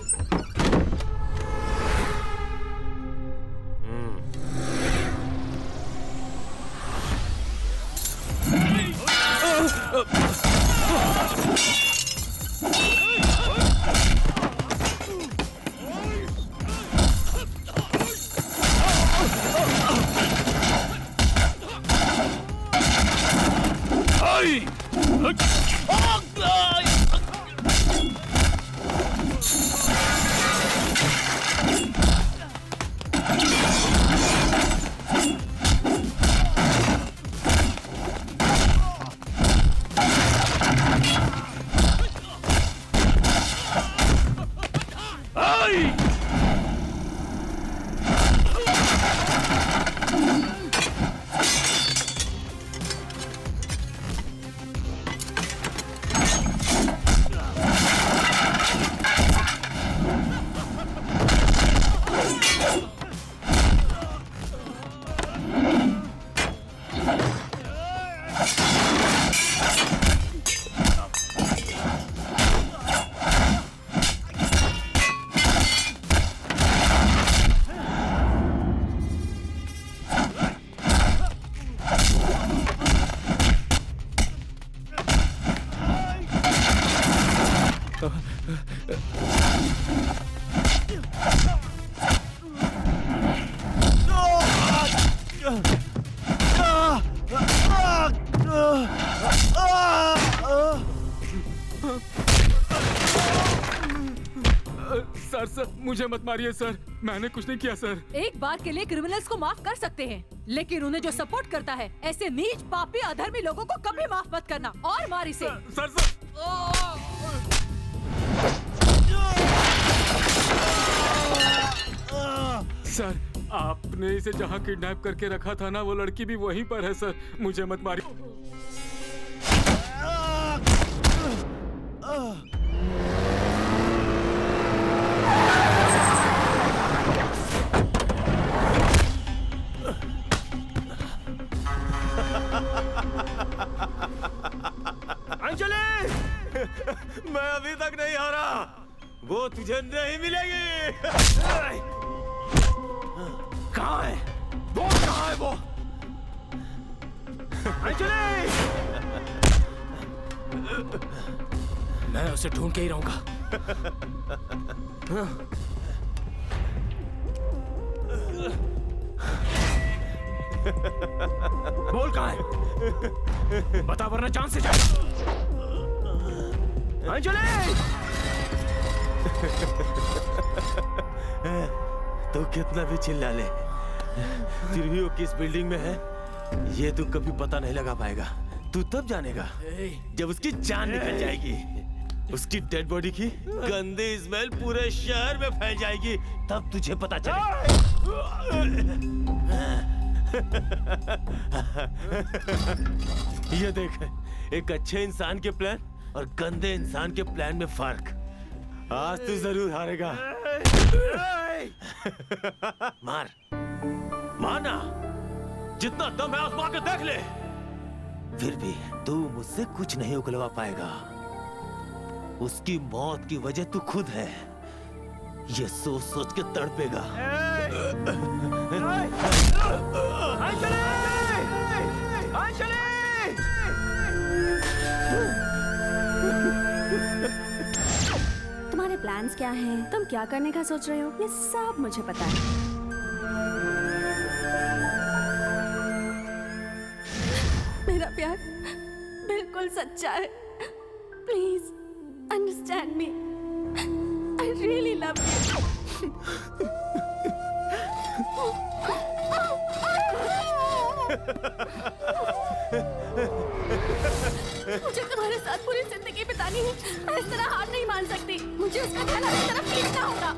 सर मुझे मत मारिए सर, मैंने कुछ नहीं किया सर। एक बार के लिए क्रिमिनल्स को माफ कर सकते हैं, लेकिन उन्हें जो सपोर्ट करता है ऐसे नीच पापी अधर्मी लोगों को कभी माफ मत करना और मार इसे। सर सर आपने इसे जहाँ किडनैप करके रखा था ना, वो लड़की भी वहीं पर है सर। मुझे मत मारिए। अंजलि, मैं अभी तक नहीं हारा, वो तुझे नहीं मिलेगी। कहाँ है वो? कहाँ है वो? अंजलि! मैं उसे ढूंढ के ही रहूंगा। बोल कहाँ है? बता वरना जान से जाए। अंजलि! तो कितना भी चिल्ला ले, फिर भी वो किस बिल्डिंग में है ये तू कभी पता नहीं लगा पाएगा। तू तब जानेगा जब उसकी जान निकल जाएगी। उसकी डेड बॉडी की गंदी स्मेल पूरे शहर में फैल जाएगी, तब तुझे पता चलेगा। ये देख, एक अच्छे इंसान के प्लान और गंदे इंसान के प्लान में फर्क। आज तू जरूर हारेगा। मार मारना, जितना दम है आजमा के देख ले। फिर भी तू मुझसे कुछ नहीं उगलवा पाएगा। उसकी मौत की वजह तू खुद है, ये सोच सोच के तड़पेगा। तुम्हारे प्लान्स क्या हैं? तुम क्या करने का सोच रहे हो? ये सब मुझे पता है। मेरा प्यार बिल्कुल सच्चा है। Please understand me. I really love you. मुझे तुम्हारे साथ पूरी जिंदगी बितानी है। मैं इस तरह हार नहीं मान सकती। मुझे उसका ध्यान अपनी तरफ खींचना होगा।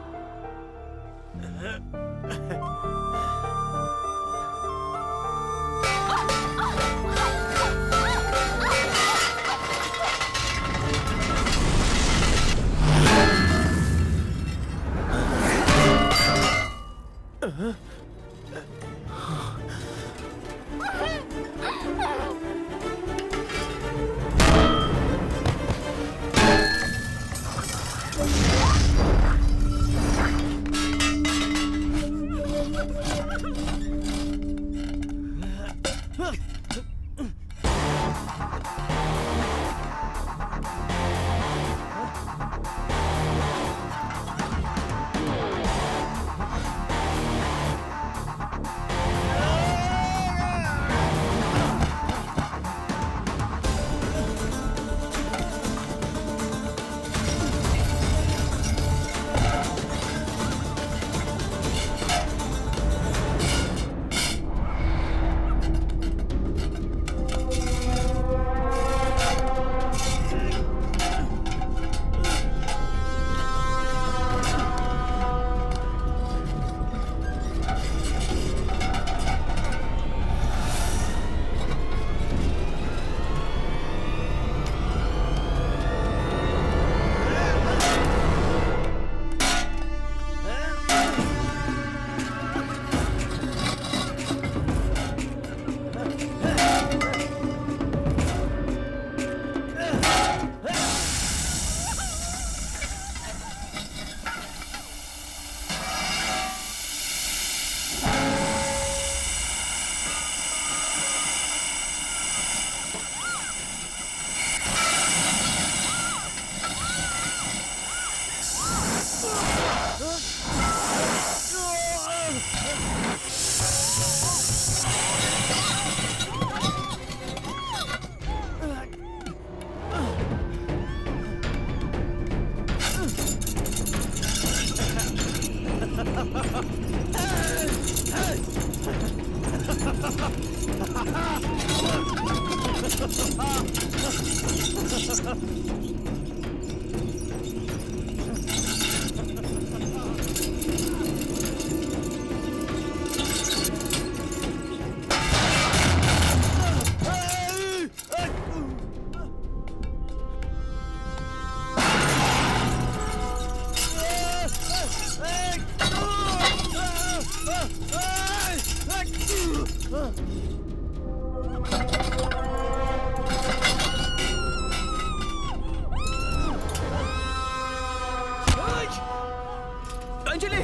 अंजलि!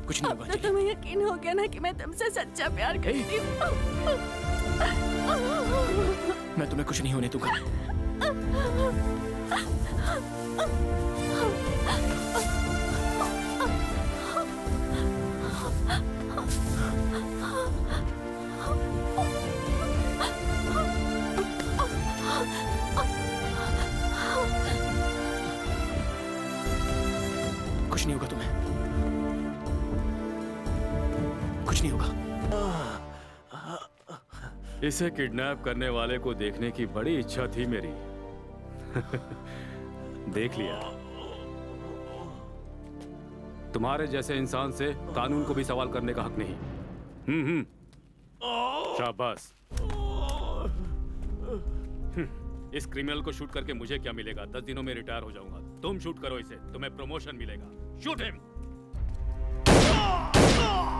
कुछ नहीं होगा। अब तो तुम्हें यकीन हो गया ना कि मैं तुमसे सच्चा प्यार करती हूँ। मैं तुम्हें कुछ नहीं होने दूंगा। कुछ नहीं होगा तुम्हें, कुछ नहीं होगा। इसे किडनैप करने वाले को देखने की बड़ी इच्छा थी मेरी। देख लिया। तुम्हारे जैसे इंसान से कानून को भी सवाल करने का हक नहीं। शाबाश। इस क्रिमिनल को शूट करके मुझे क्या मिलेगा? 10 दिनों में रिटायर हो जाऊंगा। तुम शूट करो इसे, तुम्हें प्रमोशन मिलेगा। Shoot him.